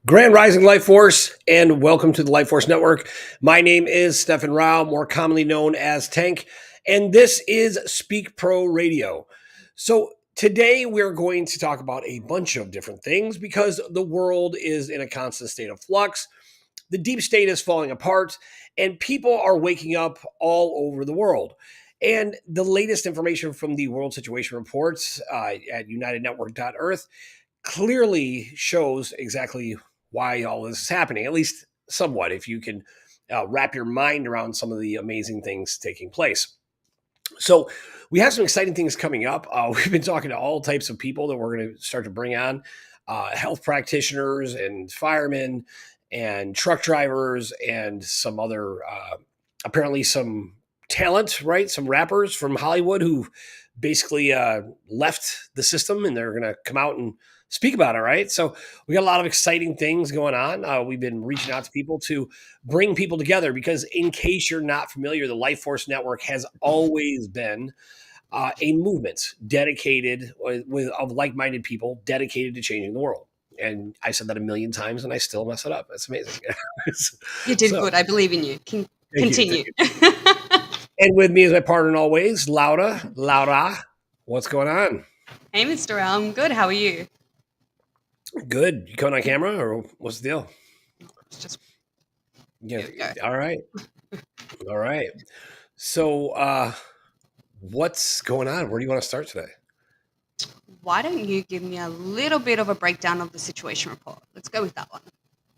Grand Rising Life Force, and welcome to the Life Force Network. My name is Stefan Rao, more commonly known as Tank, and this is Speak Pro Radio. So, today we're going to talk about a bunch of different things because the world is in a constant state of flux. The deep state is falling apart, and people are waking up all over the world. And the latest information from the World Situation Reports at UnitedNetwork.Earth clearly shows exactly why all this is happening, at least somewhat, if you can wrap your mind around some of the amazing things taking place. So, we have some exciting things coming up. We've been talking to all types of people that we're going to start to bring on health practitioners and firemen and truck drivers and some other, apparently, some talent, right? Some rappers from Hollywood who basically left the system and they're going to come out and speak about it, right? So we got a lot of exciting things going on. We've been reaching out to people to bring people together because, in case you're not familiar, the Life Force Network has always been a movement dedicated of like-minded people dedicated to changing the world. And I said that a million times, and I still mess it up. That's amazing. You did good. I believe in you. Continue. You. And with me is my partner in all ways, Laura. What's going on? Hey, Mr. Al. I'm good. How are you? Good. You coming on camera, or what's the deal? It's just Yeah. All right. All right. So, what's going on? Where do you want to start today? Why don't you give me a little bit of a breakdown of the situation report? Let's go with that one.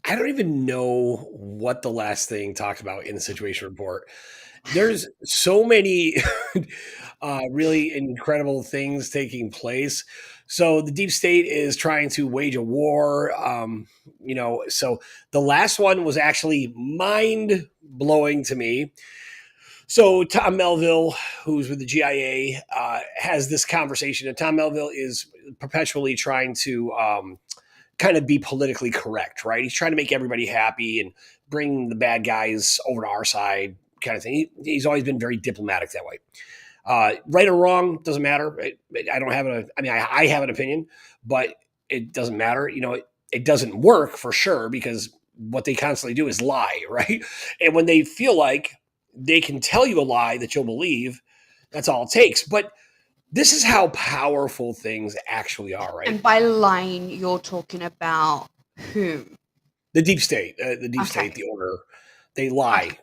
I don't even know what the last thing talked about in the situation report. There's so many really incredible things taking place. So the deep state is trying to wage a war. So the last one was actually mind blowing to me. So Tom Melville, who's with the GIA, has this conversation, and Tom Melville is perpetually trying to kind of be politically correct, right? He's trying to make everybody happy and bring the bad guys over to our side, kind of thing. He's always been very diplomatic that way. Right or wrong doesn't matter. I don't have I have an opinion, but it doesn't matter. It doesn't work for sure because what they constantly do is lie, right? And when they feel like they can tell you a lie that you'll believe, that's all it takes. But this is how powerful things actually are, right? And by lying, you're talking about whom? The deep state, the order. They lie.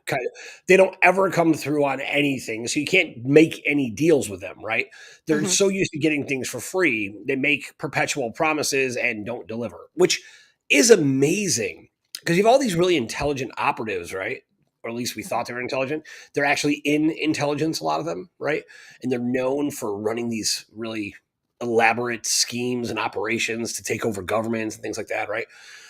They don't ever come through on anything, so you can't make any deals with them, right? They're so used to getting things for free, they make perpetual promises and don't deliver, which is amazing because you have all these really intelligent operatives, right? Or at least we thought they were intelligent. They're actually in intelligence, a lot of them, right? And they're known for running these really elaborate schemes and operations to take over governments and things like that, right?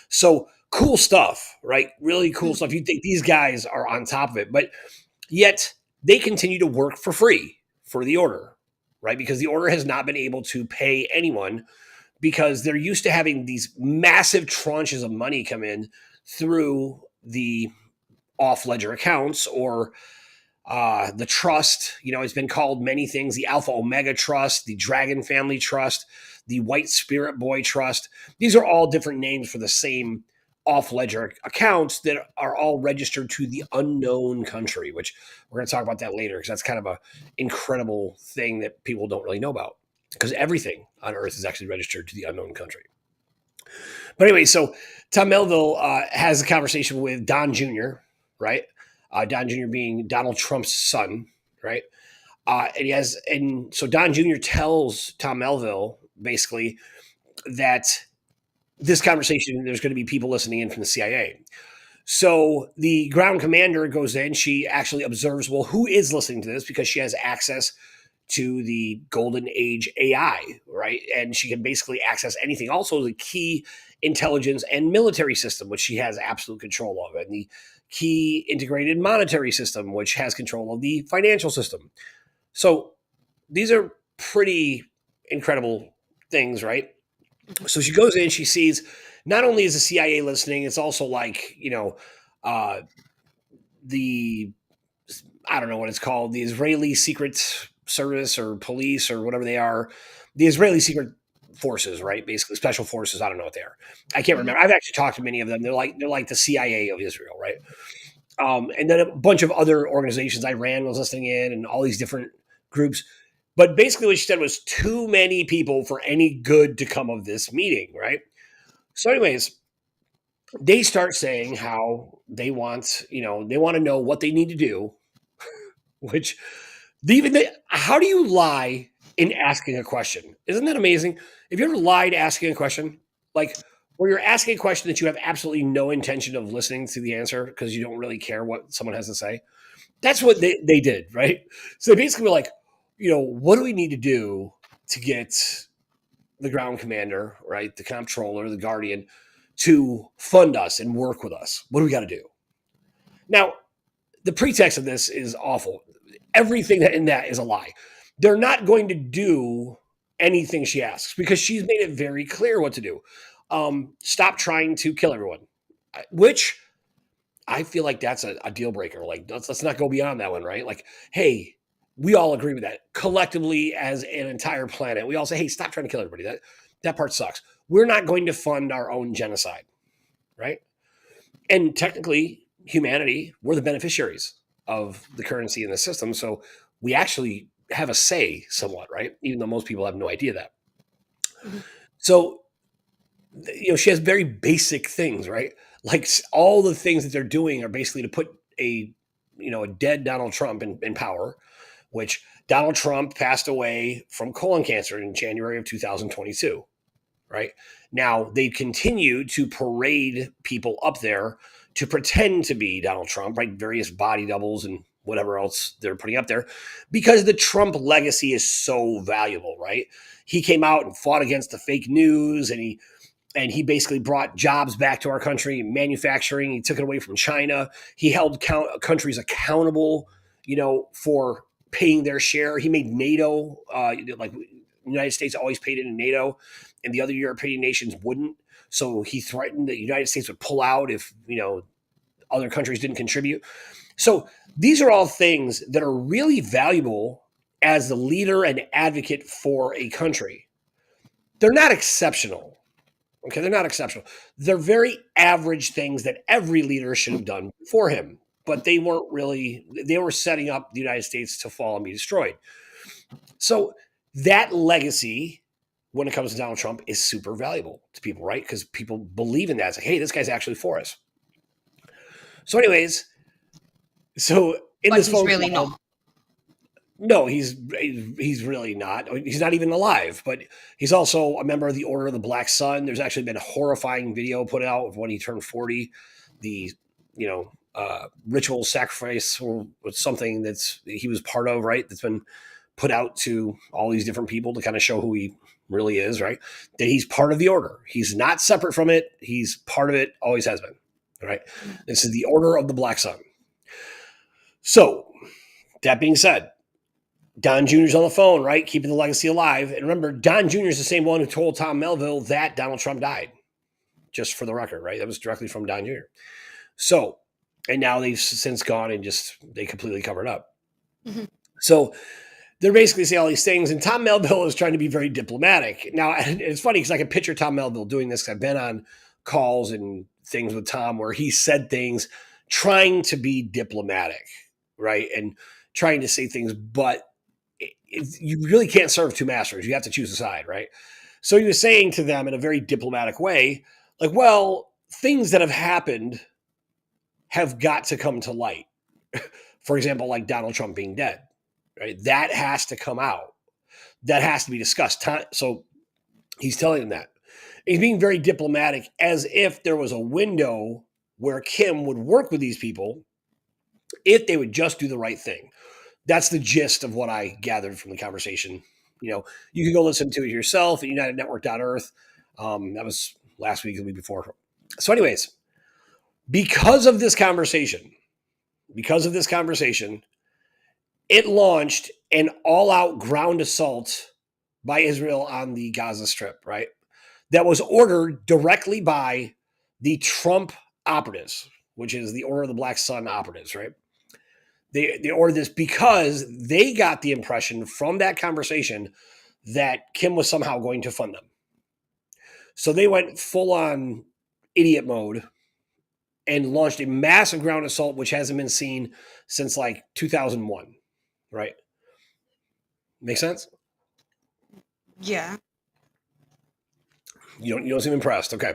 So cool stuff, right? Really cool stuff. You think these guys are on top of it, but yet they continue to work for free for the order, right? Because the order has not been able to pay anyone because they're used to having these massive tranches of money come in through the off ledger accounts or the trust. It's been called many things: the Alpha Omega Trust, the Dragon Family Trust, the White Spirit Boy Trust. These are all different names for the same off ledger accounts that are all registered to the unknown country, which we're going to talk about that later because that's kind of an incredible thing that people don't really know about because everything on Earth is actually registered to the unknown country. But anyway, so Tom Melville has a conversation with Don Jr., right? Don Jr. being Donald Trump's son, right? And so Don Jr. tells Tom Melville basically that this conversation, there's going to be people listening in from the CIA. So the ground commander goes in. She actually observes, well, who is listening to this because she has access to the golden age AI, right? And she can basically access anything. Also, the key intelligence and military system, which she has absolute control of, and the key integrated monetary system, which has control of the financial system. So these are pretty incredible things, right? So she goes in, she sees not only is the CIA listening, it's also like, the, I don't know what it's called, the Israeli Secret Service or police or whatever they are, the Israeli Secret forces, right? Basically, special forces. I don't know what they are. I can't Mhm. remember. I've actually talked to many of them. They're like the CIA of Israel, right? And then a bunch of other organizations. Iran was listening in, and all these different groups. But basically, what she said was too many people for any good to come of this meeting, right? So, anyways, they start saying how they want to know what they need to do, which how do you lie in asking a question? Isn't that amazing? Have you ever lied asking a question? Like, where you're asking a question that you have absolutely no intention of listening to the answer because you don't really care what someone has to say? That's what they did, right? So they basically were like, what do we need to do to get the ground commander, right, the comptroller, the guardian, to fund us and work with us? What do we got to do? Now, the pretext of this is awful. Everything that in that is a lie. They're not going to do anything she asks because she's made it very clear what to do. Stop trying to kill everyone, which I feel like that's a deal breaker. Like, let's not go beyond that one, right? Like, hey, we all agree with that collectively as an entire planet. We all say, hey, stop trying to kill everybody. That part sucks. We're not going to fund our own genocide, right? And technically, humanity, we're the beneficiaries of the currency in the system. So we actually have a say somewhat, right? Even though most people have no idea that. Mhm. So, she has very basic things, right? Like all the things that they're doing are basically to put a dead Donald Trump in power, which Donald Trump passed away from colon cancer in January of 2022. Right now, they continue to parade people up there to pretend to be Donald Trump, right? Various body doubles and whatever else they're putting up there because the Trump legacy is so valuable, right? He came out and fought against the fake news, and he basically brought jobs back to our country, manufacturing. He took it away from China. He held countries accountable, for paying their share. He made NATO, like the United States always paid into NATO, and the other European nations wouldn't. So he threatened that the United States would pull out if other countries didn't contribute. So these are all things that are really valuable as the leader and advocate for a country. They're not exceptional. Okay, they're not exceptional. They're very average things that every leader should have done for him, but they weren't really, they were setting up the United States to fall and be destroyed. So that legacy, when it comes to Donald Trump, is super valuable to people, right? Because people believe in that. It's like, hey, this guy's actually for us. So, anyways, so in But this he's phone really call, not. no, he's really not. He's not even alive, but he's also a member of the Order of the Black Sun. There's actually been a horrifying video put out of when he turned 40. The ritual sacrifice or something that's he was part of, right? That's been put out to all these different people to kind of show who he really is, right? That he's part of the order. He's not separate from it. He's part of it. Always has been, right? This is the Order of the Black Sun. So that being said, Don Jr.'s on the phone, right? Keeping the legacy alive. And remember, Don Jr. is the same one who told Tom Melville that Donald Trump died, just for the record, right? That was directly from Don Jr. So, and now they've since gone and they completely covered up. Mhm. So they're basically saying all these things, and Tom Melville is trying to be very diplomatic. Now, it's funny because I can picture Tom Melville doing this. I've been on calls and things with Tom where he said things trying to be diplomatic, right? And trying to say things, but you really can't serve two masters. You have to choose a side, right? So he was saying to them in a very diplomatic way, like, well, things that have happened have got to come to light. For example, like Donald Trump being dead, right? That has to come out. That has to be discussed. So he's telling them that. He's being very diplomatic as if there was a window where Kim would work with these people if they would just do the right thing. That's the gist of what I gathered from the conversation. You can go listen to it yourself at UnitedNetwork.earth. That was last week, the week before. So, anyways, because of this conversation, because of this conversation, it launched an all-out ground assault by Israel on the Gaza Strip, right? That was ordered directly by the Trump operatives, which is the Order of the Black Sun operatives, right? They ordered this because they got the impression from that conversation that Kim was somehow going to fund them. So they went full on idiot mode and launched a massive ground assault, which hasn't been seen since like 2001. Right? Make sense? Yeah. You don't seem impressed. Okay,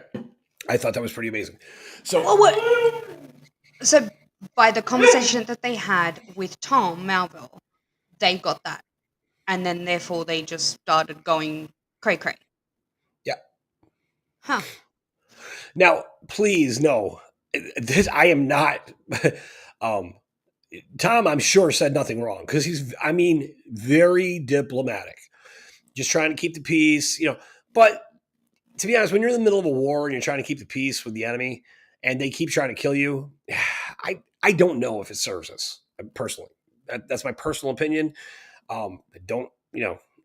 I thought that was pretty amazing. So Well, what? So by the conversation that they had with Tom Melville, they got that, and then therefore they just started going cray cray. yeah. Huh. Now, please no, this I am not. um, Tom, I'm sure said nothing wrong because he's, I mean, very diplomatic, just trying to keep the peace. But to be honest, when you're in the middle of a war and you're trying to keep the peace with the enemy, and they keep trying to kill you, I don't know if it serves us personally. That's my personal opinion. I don't,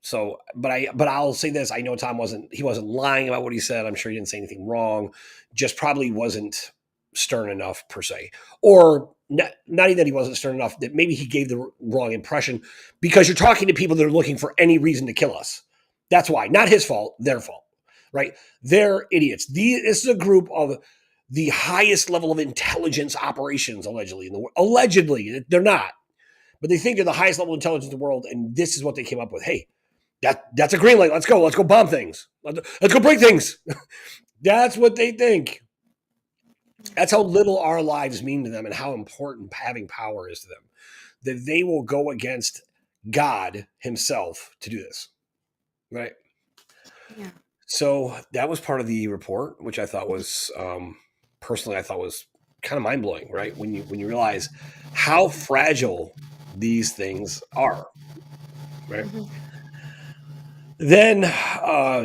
so, but I'll say this: I know Tom wasn't lying about what he said. I'm sure he didn't say anything wrong. Just probably wasn't stern enough per se, or not even that he wasn't stern enough. That maybe he gave the wrong impression because you're talking to people that are looking for any reason to kill us. That's why, not his fault, their fault, right? They're idiots. This is a group of the highest level of intelligence operations allegedly in the world. Allegedly, they're not, but they think they're the highest level of intelligence in the world, and this is what they came up with. Hey, that's a green light. Let's go. Let's go bomb things. Let's go break things. That's what they think. That's how little our lives mean to them and how important having power is to them. That they will go against God Himself to do this. Right. Yeah. So that was part of the report, which I thought was personally I thought was kind of mind blowing. Right, when you realize how fragile these things are. Right. Mm-hmm. Then,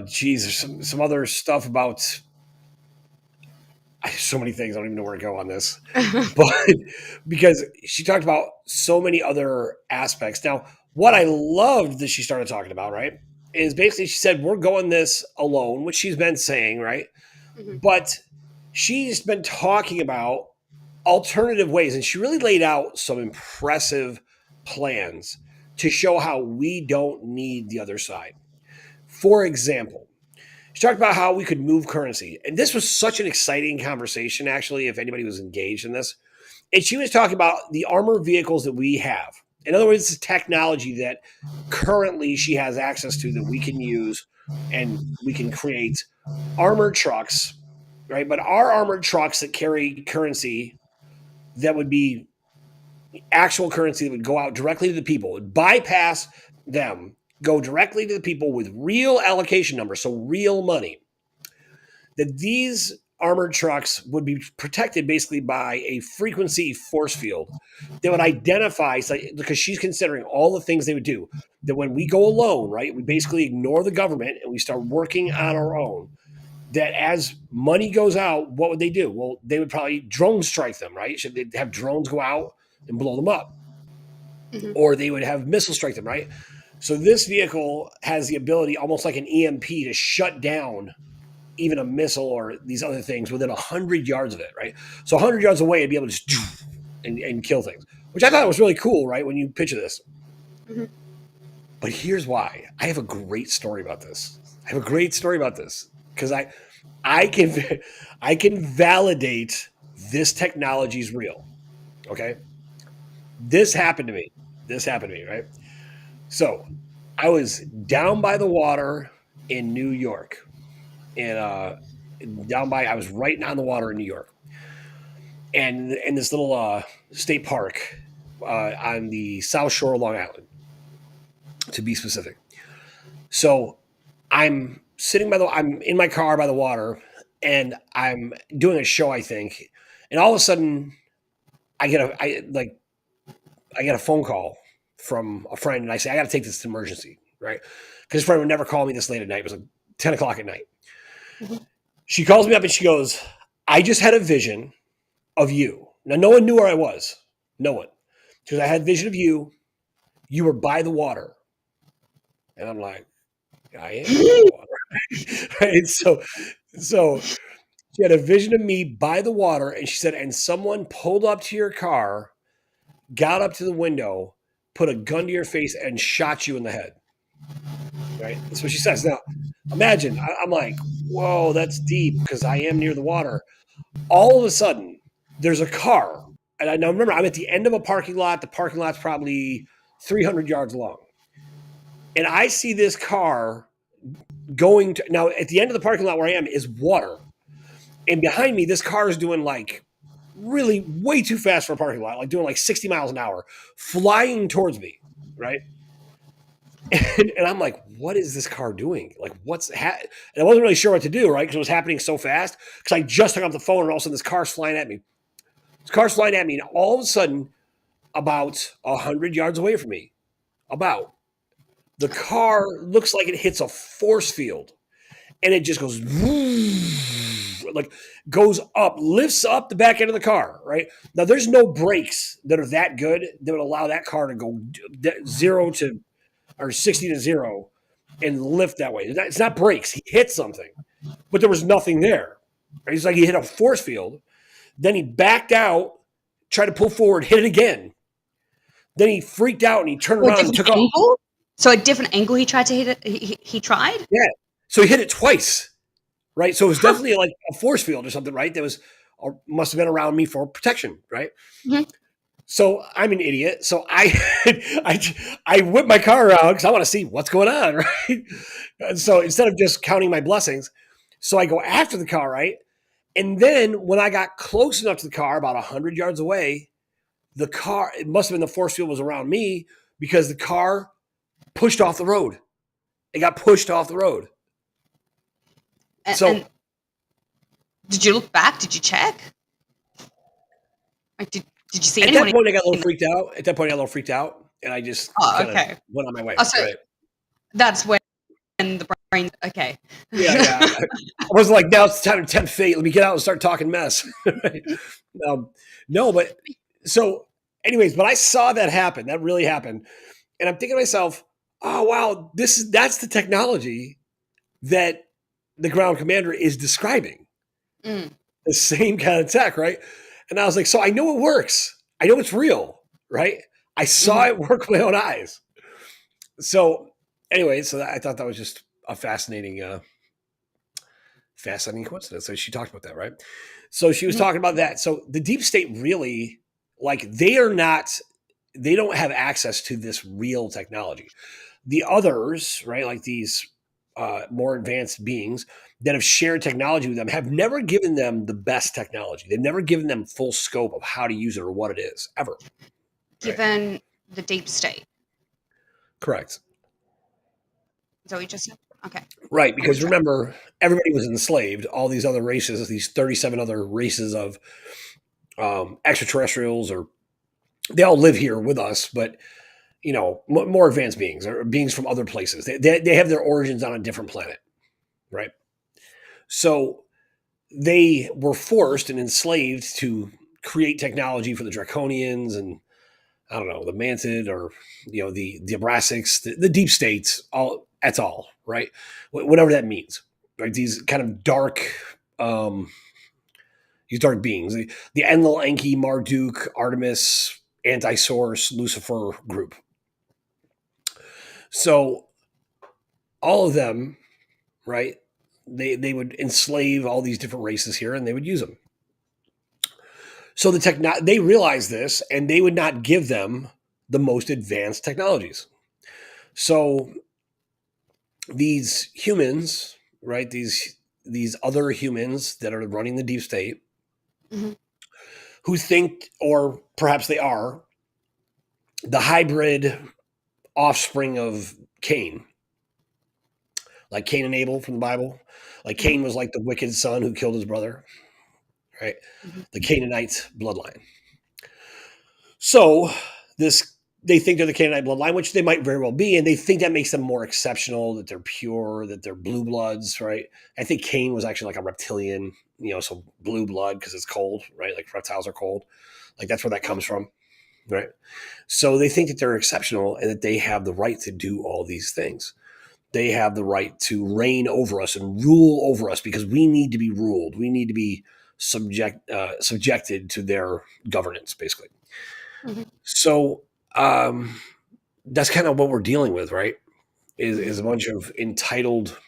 geez, there's some other stuff about so many things. I don't even know where to go on this, but because she talked about so many other aspects. Now, what I loved that she started talking about, right, is basically she said we're going this alone, which she's been saying, right, Mm-hmm. but she's been talking about alternative ways, and she really laid out some impressive plans to show how we don't need the other side. For example, she talked about how we could move currency. And this was such an exciting conversation, actually, if anybody was engaged in this. And she was talking about the armored vehicles that we have. In other words, it's technology that currently she has access to that we can use and we can create armored trucks, right? But our armored trucks that carry currency that would be actual currency that would go out directly to the people, would bypass them, go directly to the people with real allocation numbers, so real money, that these armored trucks would be protected basically by a frequency force field that would identify, because she's considering all the things they would do, that when we go alone, right, we basically ignore the government and we start working on our own, that as money goes out, what would they do? Well, they would probably drone strike them, right? Should they have drones go out and blow them up? Mm-hmm. Or they would have missiles strike them, right? So this vehicle has the ability, almost like an EMP, to shut down even a missile or these other things within 100 yards of it, right? So 100 yards away, it'd be able to just and kill things, which I thought was really cool, right? When you picture this. Mm-hmm. But here's why. I have a great story about this. I have a great story about this because I can I can validate this technology is real. Okay. This happened to me. This happened to me, right? So I was down by the water in New York. And I was right on the water in New York. And in this little state park on the South Shore of Long Island, to be specific. So I'm in my car by the water, and I'm doing a show, I think, and all of a sudden I get a phone call from a friend, and I say I got to take this to emergency, right? Because this friend would never call me this late at night. It was like 10 o'clock at night. Mm-hmm. She calls me up and she goes, "I just had a vision of you." Now, no one knew where I was. No one. Because I had vision of you. You were by the water. And I'm like, I am by the water. Right? So she had a vision of me by the water. And she said, and someone pulled up to your car, got up to the window, put a gun to your face, and shot you in the head. Right? That's what she says. Now, Imagine, I'm like, whoa, that's deep because I am near the water. All of a sudden, there's a car. And I now remember, I'm at the end of a parking lot. The parking lot's probably 300 yards long. And I see this car going to, now at the end of the parking lot where I am is water. And behind me, this car is doing like really way too fast for a parking lot, like doing like 60 miles an hour, flying towards me, right? And I'm like, what is this car doing? Like, and I wasn't really sure what to do, right? Because it was happening so fast. Because I just hung up the phone, and all of a sudden, this car's flying at me. This car's flying at me, and all of a sudden, about 100 yards away from me, about the car looks like it hits a force field, and it just goes like goes up, lifts up the back end of the car. Right now, there's no brakes that are that good that would allow that car to go 0 to 60 to 0 and lift that way. It's not brakes. He hit something, but there was nothing there. Right? It's like he hit a force field. Then he backed out, tried to pull forward, hit it again. Then he freaked out and he turned Or a around and different took off. angle? So a different angle he tried to hit it? He tried? Yeah. So he hit it twice. Right. So it was Huh. definitely like a force field or something, right? That was must have been around me for protection, right? Mhm. So I'm an idiot. So I whip my car around because I want to see what's going on, right? And so instead of just counting my blessings, so I go after the car, right? And then when I got close enough to the car, about 100 yards away, the car, it must have been the force field was around me because the car pushed off the road. It got pushed off the road. And So did you look back? Did you check? Like, did you see at that anyone? point, I got a little freaked out. At that point, I got a little freaked out, and I just Oh, kind of okay. went on my way. Oh, so Right? that's when the brain. Okay. Yeah, yeah. I wasn't like, now it's time to tempt fate. Let me get out and start talking mess. um, no, but so, anyways, but I saw that happen. That really happened, and I'm thinking to myself, oh wow, that's the technology that the ground commander is describing. Mm, The same kind of tech, right? And I was like, so I know it works. I know it's real, right? I saw mhm. it work with my own eyes. So, anyway, so I thought that was just a fascinating coincidence. So she talked about that, right? So she was Mhm. talking about that. So the deep state really, like, they don't have access to this real technology. The others, right, like these more advanced beings that have shared technology with them, have never given them the best technology. They've never given them full scope of how to use it or what it is, ever. Right? Given the deep state. Correct. Is that what you just said? Okay. Right, I because misread. remember, everybody was enslaved. All these other races, these 37 other races of extraterrestrials, or they all live here with us, but more advanced beings or beings from other places. They have their origins on a different planet, right? So they were forced and enslaved to create technology for the Draconians and I don't know the Mantid or the Abrasics, the deep states, all that's all right, whatever that means, right? These kind of um, dark beings, the Enlil, Enki, Marduk, Artemis, Anti-Source, Lucifer group. So all of them, right? They would enslave all these different races here, and they would use them. So they realized this, and they would not give them the most advanced technologies. So these humans, right? These other humans that are running the deep state, Mhm. who think, or perhaps they are, the hybrid offspring of Cain, like Cain and Abel from the Bible. Like Mhm. Cain was like the wicked son who killed his brother, right? Mhm. The Canaanite bloodline. So this they think they're the Canaanite bloodline, which they might very well be, and they think that makes them more exceptional, that they're pure, that they're blue bloods, right? I think Cain was actually like a reptilian, so blue blood because it's cold, right? Like reptiles are cold. Like that's where that comes from, right? So they think that they're exceptional and that they have the right to do all these things. They have the right to reign over us and rule over us because we need to be ruled. We need to be subjected to their governance, basically. Mhm. So that's kind of what we're dealing with, right? Is Mhm. a bunch of entitled.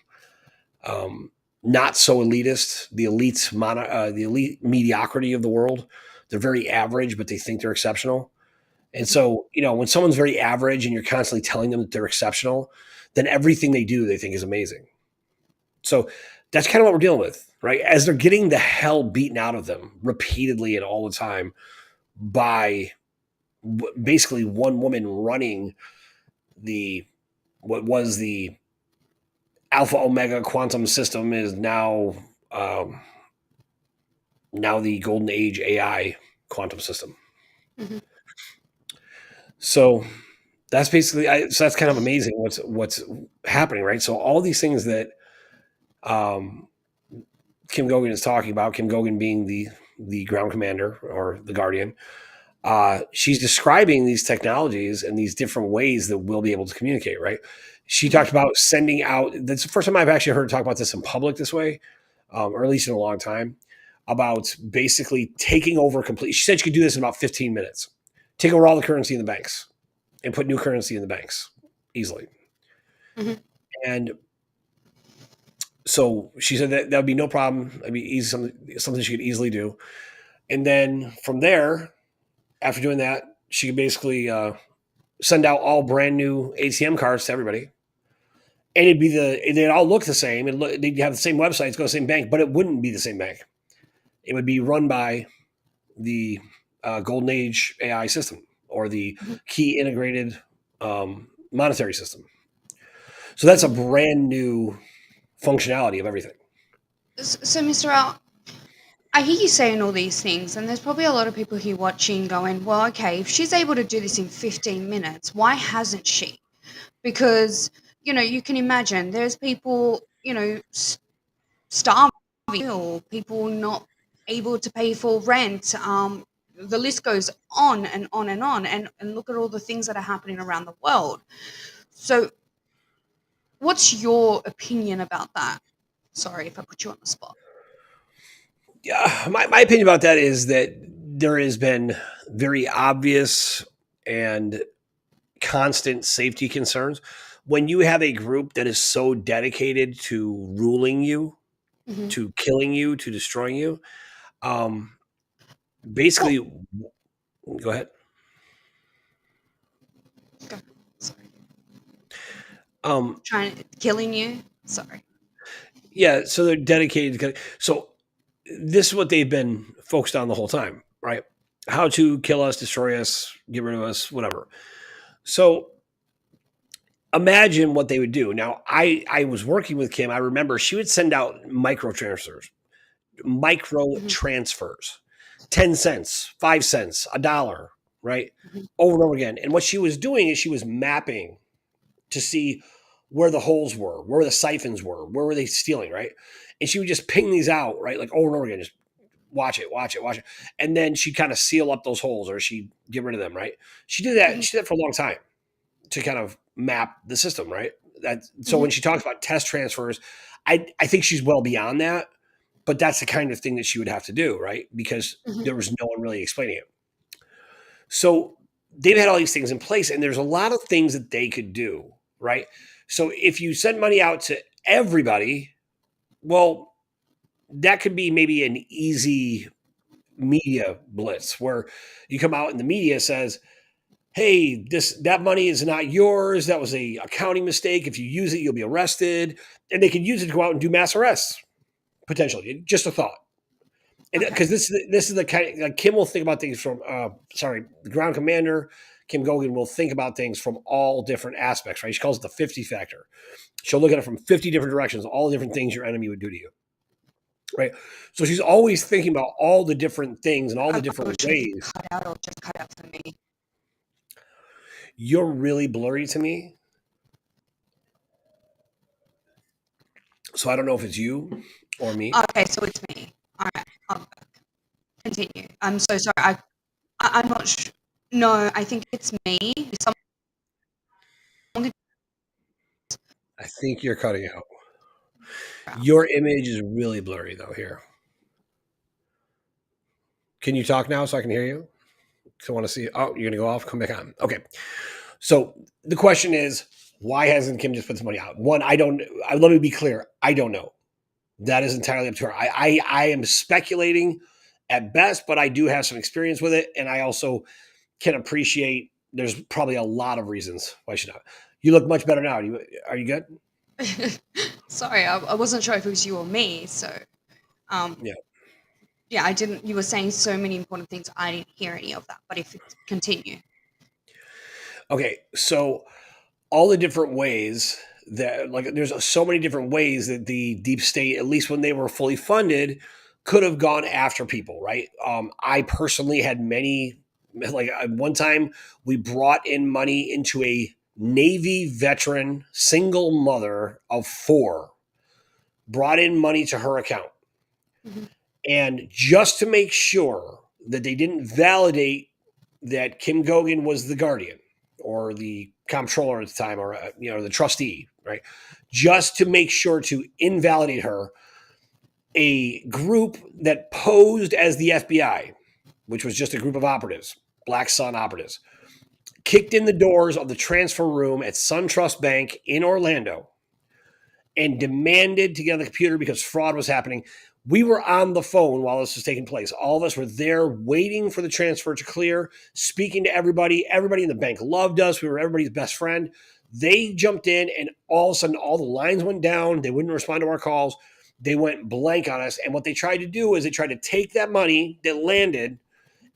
um, not so elitist, the elite mediocrity of the world. They're very average, but they think they're exceptional. And so, when someone's very average and you're constantly telling them that they're exceptional, then everything they do, they think is amazing. So that's kind of what we're dealing with, right? As they're getting the hell beaten out of them repeatedly and all the time by basically one woman running the what was the alpha omega quantum system is um, now the golden age AI quantum system. Mhm. So that's basically so that's kind of amazing what's happening, right? So all these things that um, Kim Gogan is talking about, Kim Gogan being the ground commander or the guardian, she's describing these technologies and these different ways that we'll be able to communicate, right? She Mhm. talked about sending out. That's the first time I've actually heard her talk about this in public this way, or at least in a long time, about basically taking over complete. She said she could do this in about 15 minutes, take over all the currency in the banks and put new currency in the banks easily. Mhm. And so she said that would be no problem. That'd be easy, something she could easily do. And then from there, after doing that, she could basically send out all brand new ATM cards to everybody, and they'd all look the same, and they'd have the same websites, go to the same bank, but it wouldn't be the same bank. It would be run by the Golden Age AI system or the Mhm. key integrated monetary system. So that's a Mhm. brand new functionality of everything. So, Mr. Al, I hear you saying all these things, and there's probably a lot of people here watching going, well, okay, if she's able to do this in 15 minutes, why hasn't she? Because, you can imagine there's people, starving or people not able to pay for rent. The list goes on and on and on. And look at all the things that are happening around the world. So, what's your opinion about that? Sorry if I put you on the spot. Yeah, my opinion about that is that there has been very obvious and constant safety concerns. When you have a group that is so dedicated to ruling you, Hmm. to killing you, to destroying you, um, Well, basically, go ahead. go. Sorry. Um, Trying killing you. Sorry. yeah, so they're dedicated. So this is what they've been focused on the whole time, right? How to kill us, destroy us, get rid of us, whatever. So imagine what they would do. Now, I was working with Kim. I remember she would send out micro Hmm. transfers, 10 cents, 5 cents, a dollar, right? Hmm. Over and over again. And what she was doing is she was mapping to see where the holes were, where the siphons where were they stealing, right? And she would just ping these out, right? Like over and over again, just watch it, watch it, watch it. And then she'd kind of seal up those holes or she'd get rid of them, right? Hmm. She did that for a long time to kind of map the system, right? So Hmm. when she talks about test transfers, I think she's well beyond that, but that's the kind of thing that she would have to do, right? Because Hmm. there was no one really explaining it. So they've had all these things in place, and there's a lot of things that they could do, right? So if you send money out to everybody, well, that could be maybe an easy media blitz where you come out and the media says, hey, that money is not yours. That was a accounting mistake. If you use it, you'll be arrested. And they could use it to go out and do mass arrests, potentially. Just a thought. And Okay. because this is the kind of, like Kim will think about things from the ground commander, Kim Gogan will think about things from all different aspects, right? She calls it the 50 factor. She'll look at it from 50 different directions, all the different things your enemy would do to you. Right. So she's always thinking about all the different things and all the I'm not different sure if you ways. cut out or just cut out for me. You're really blurry to me. So I don't know if it's you or me. Okay, so it's me. All right, I'll continue. I'm so sorry. I'm not sure. No, I think it's me. Someone I think you're cutting out. could- Your image is really blurry though here. Can you talk now so I can hear you? 'Cause I want to see. Oh, you're gonna go off. Come back on. Okay. So the question is, why hasn't Kim just put some money out? One, I don't. Let me be clear. I don't know. That is entirely up to her. I am speculating at best, but I do have some experience with it, and I also can appreciate there's probably a lot of reasons why she not. You look much better now. Are you good? Sorry, I wasn't sure if it was you or me. So, um, Yeah. yeah, I didn't. You were saying so many important things. I didn't hear any of that. But if it's continue. Okay. So all the different ways that like there's so many different ways that the deep state, at least when they were fully funded, could have gone after people, right? I personally had many, like one time we brought in money into a Navy veteran single mother of four, brought in money to her account, Hmm. and just to make sure that they didn't validate that Kim Gogan was the guardian or the comptroller at the time, or the trustee, right? Just to make sure to invalidate her, a group that posed as the FBI, which was just a group of operatives, Black Sun operatives, kicked in the doors of the transfer room at SunTrust Bank in Orlando and demanded to get on the computer because fraud was happening. We were on the phone while this was taking place. All of us were there waiting for the transfer to clear, speaking to everybody. Everybody in the bank loved us. We were everybody's best friend. They jumped in, and all of a sudden, all the lines went down. They wouldn't respond to our calls. They went blank on us. And what they tried to do is they tried to take that money that landed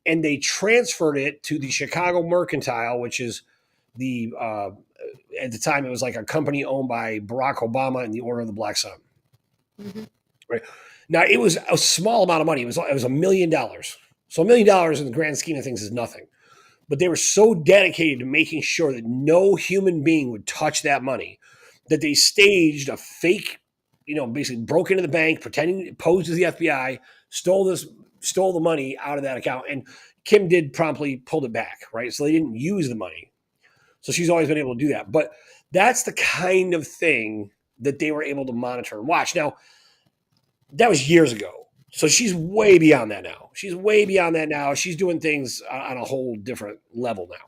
and they transferred it to the Chicago Mercantile, which is the at the time it was like a company owned by Barack Obama and the Order of the Black Sun. Hmm. Right now, it was a small amount of money. It was $1 million. So $1 million in the grand scheme of things is nothing. But they were so dedicated to making sure that no human being would touch that money that they staged a fake, basically broke into the bank, pretending posed as the FBI, stole the money out of that account, and Kim did promptly pulled it back. Right, so they didn't use the money. So she's always been able to do that. But that's the kind of thing that they were able to monitor and watch. Now, that was years ago. So she's way beyond that now. She's way beyond that now. She's doing things on a whole different level now.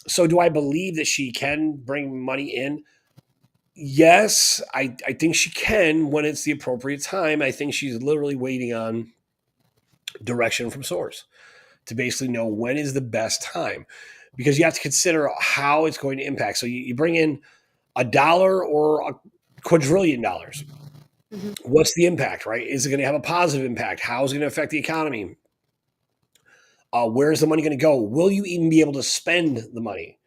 So do I believe that she can bring money in? Yes, I think she can when it's the appropriate time. I think she's literally waiting on direction from source to basically know when is the best time, because you have to consider how it's going to impact. So you bring in $1 or a quadrillion dollars. Hmm. What's the impact, right? Is it going to have a positive impact? How is it going to affect the economy? Where's the money going to go? Will you even be able to spend the money?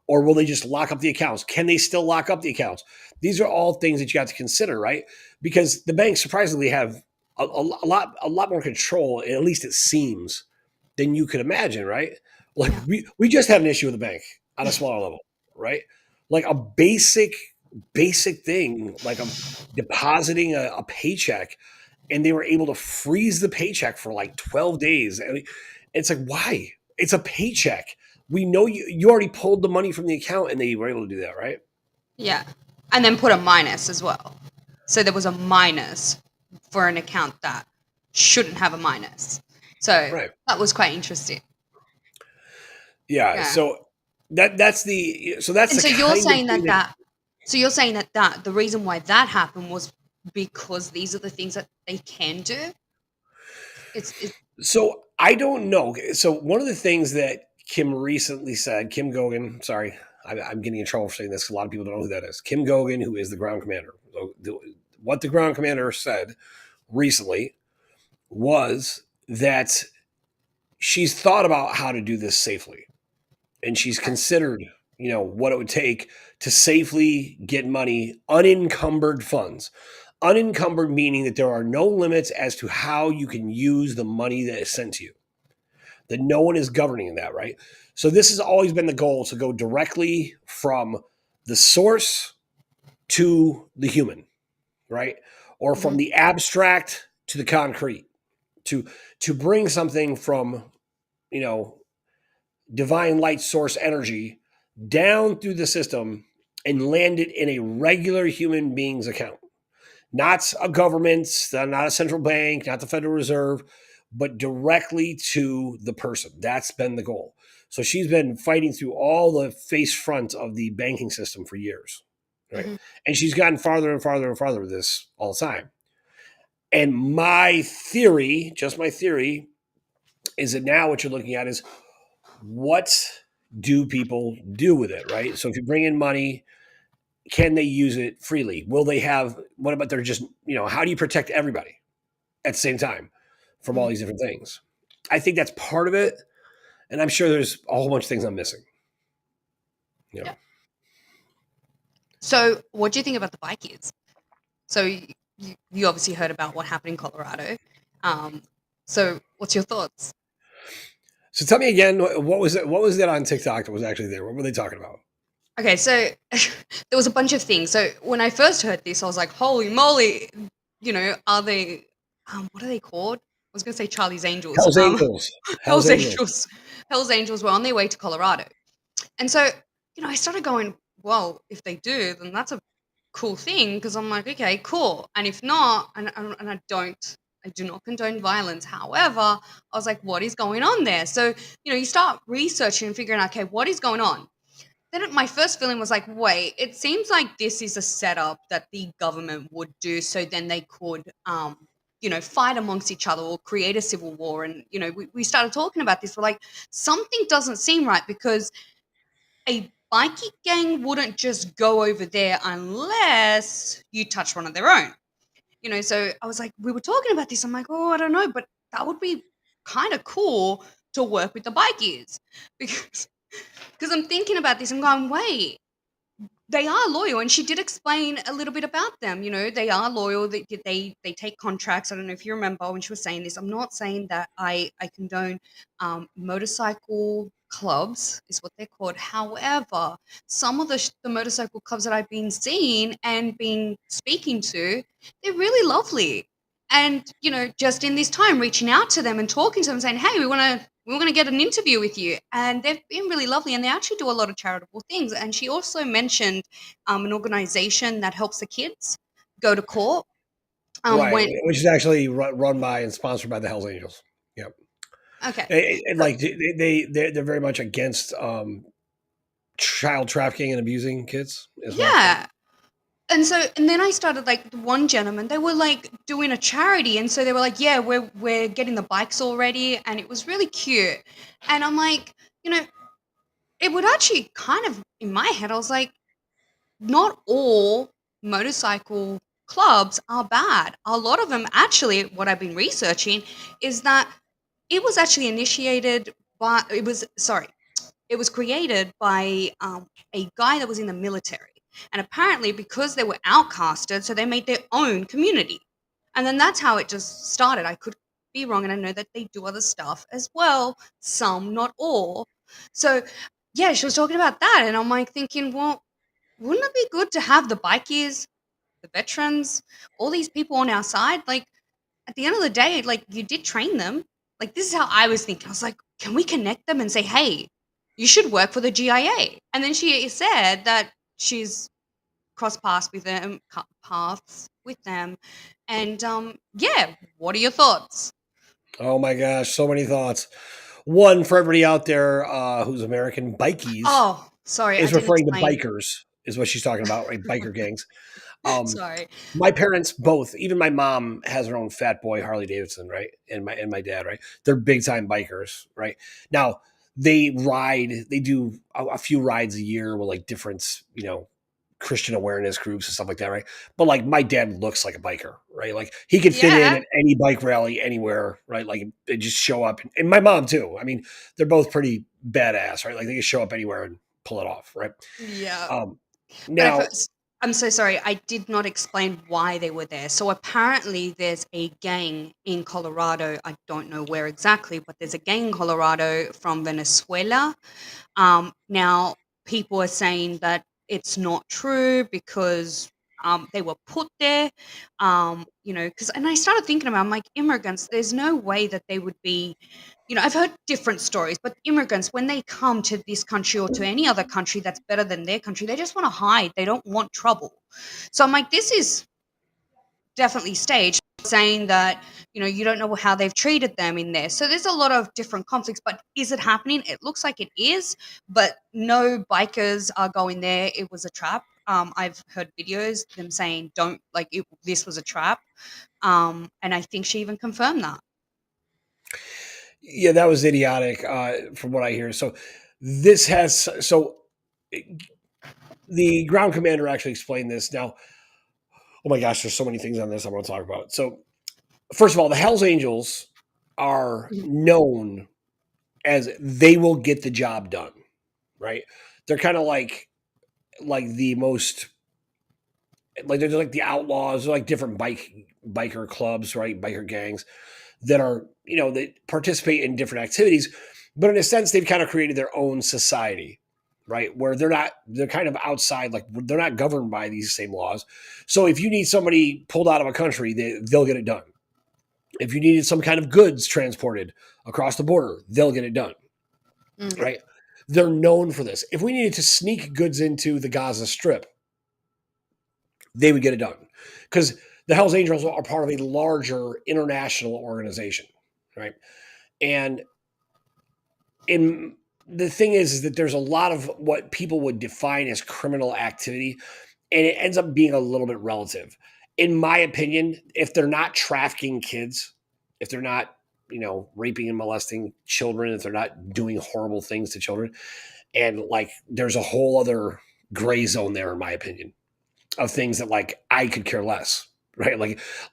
Or will they just lock up the accounts? Can they still lock up the accounts? These are all things that you have to consider, right? Because the banks surprisingly have a lot more control, at least it seems, than you could imagine, right? Like Yeah. we just had an issue with the bank on a smaller level, right? Like a basic thing, like a depositing a paycheck, and they were able to freeze the paycheck for like 12 days. I mean, it's like, why? It's a paycheck. We know you already pulled the money from the account, and they were able to do that, right? Yeah. And then put a minus as well. So there was a minus for an account that shouldn't have a minus. So Right. that was quite interesting. Yeah. Yeah. So that's And the so you're kind of saying thing that that. the reason why that happened was because these are the things that they can do. It's So I don't know. So one of the things that Kim recently said, Kim Gogan, sorry, I'm getting in trouble for saying this because a lot of people don't know who that is. Kim Gogan, who is the ground commander. So what the ground commander said recently was that she's thought about how to do this safely, and she's okay. considered, what it would take to safely get money, unencumbered funds. Unencumbered meaning that there are no limits as to how you can use the money that is sent to you, that no one is governing that, right? So this has always been the goal, to go directly from the source to the human, right? Or from Hmm. the abstract to the concrete, to bring something from, you know, divine light source energy down through the system and land it in a regular human being's account. Not a government, not a central bank, not the Federal Reserve, but directly to the person. That's been the goal. So she's been fighting through all the face front of the banking system for years. right? Hmm. And she's gotten farther and farther and farther with this all the time. And my theory, just my theory, is that now what you're looking at is what do people do with it, right? So if you bring in money, can they use it freely? Will they have, what about they're just, how do you protect everybody at the same time from all Hmm. these different things? I think that's part of it. And I'm sure there's a whole bunch of things I'm missing. You know, Yeah. So, what do you think about the bikies? So, you obviously heard about what happened in Colorado. Um, so, what's your thoughts? so tell me again, what was it? What was that on TikTok that was actually there? What were they talking about? Okay, so there was a bunch of things. So when I first heard this, I was like, "Holy moly!" Are they? What are they called? I was going to say Charlie's Angels. Hell's Angels. Hell's Hell's Angels. Angels. Hell's Angels were on their way to Colorado, and so I started going, "Well, if they do, then that's a cool thing." Because I'm like, "Okay, cool." And if not, and I do not condone violence. However, I was like, "What is going on there?" So you start researching and figuring out, okay, what is going on. Then my first feeling was like, wait, it seems like this is a setup that the government would do so then they could, fight amongst each other or create a civil war. And, we started talking about this. We're like, something doesn't seem right because a bikie gang wouldn't just go over there unless you touch one of their own. So I was like, we were talking about this. I'm like, oh, I don't know, but that would be kind of cool to work with the bikies because I'm thinking about this and going, wait, they are loyal, and she did explain a little bit about them. They are loyal. They take contracts. I don't know if you remember when she was saying this. I'm not saying that I condone motorcycle clubs is what they're called. However, some of the motorcycle clubs that I've been seeing and been speaking to, they're really lovely. And just in this time, reaching out to them and talking to them, saying, "Hey, we want to get an interview with you," and they've been really lovely, and they actually do a lot of charitable things. And she also mentioned an organization that helps the kids go to court. Right. When Which is actually run by and sponsored by the Hell's Angels. Yep. Okay, so Like they're very much against child trafficking and abusing kids as well. Right. yeah, and then I started like the one gentleman. They were like doing a charity, and so they were like, "Yeah, we're getting the bikes already," and it was really cute. And I'm like, it would actually kind of in my head, I was like, not all motorcycle clubs are bad. A lot of them, actually, what I've been researching is that it was actually initiated by, it was created by a guy that was in the military. And apparently, because they were outcasted, so they made their own community. And then that's how it just started. I could be wrong, and I know that they do other stuff as well, some, not all. So, yeah, she was talking about that. And I'm like thinking, well, wouldn't it be good to have the bikies, the veterans, all these people on our side? Like, at the end of the day, like, you did train them. Like, this is how I was thinking. I was like, can we connect them and say, hey, you should work for the GIA? And then she said that she's crossed paths with them. And yeah, what are your thoughts? Oh my gosh, so many thoughts. One for everybody out there who's American, bikies Oh, sorry, I is didn't referring to explain. bikers, is what she's talking about, right? Biker gangs. Um, Sorry. my parents both, even my mom has her own Fat Boy Harley Davidson, right? And my dad, right? They're big time bikers, right? Now they do a few rides a year with like different, Christian awareness groups and stuff like that, right? But like my dad looks like a biker, right? Like he could fit in Yeah. at any bike rally anywhere, right? Like they just show up, and my mom too. I mean, they're both pretty badass, right? Like they can show up anywhere and pull it off, right? Yeah. Um, But now, I'm so sorry. I did not explain why they were there. So apparently, there's a gang in Colorado. I don't know where exactly, but there's a gang in Colorado from Venezuela. Now, people are saying that it's not true because they were put there. Because and I started thinking about, I'm like, immigrants. There's no way that they would be. I've heard different stories, but immigrants, when they come to this country or to any other country that's better than their country, they just want to hide. They don't want trouble. So I'm like, this is definitely staged, saying that you don't know how they've treated them in there. So there's a lot of different conflicts, but is it happening? It looks like it is, but no bikers are going there. It was a trap. I've heard videos them saying, "Don't like it, this was a trap," and I think she even confirmed that. Yeah, that was idiotic, from what I hear. So this has so the ground commander actually explained this. Now, oh my gosh, there's so many things on this I want to talk about. So first of all, the Hell's Angels are Mhm. known as they will get the job done, right? They're kind of like the most like they're like the outlaws, they're like different biker clubs, right? Biker gangs that are, that participate in different activities, but in a sense they've kind of created their own society, right? Where they're kind of outside, like they're not governed by these same laws. So if you need somebody pulled out of a country, they'll get it done. If you needed some kind of goods transported across the border, they'll get it done, Mm. right? They're known for this. If we needed to sneak goods into the Gaza Strip, they would get it done because the Hells Angels are part of a larger international organization, right? And in the thing is that there's a lot of what people would define as criminal activity, and it ends up being a little bit relative. In my opinion, if they're not trafficking kids, if they're not, raping and molesting children, if they're not doing horrible things to children, and like there's a whole other gray zone there, in my opinion, of things that like I could care less, right?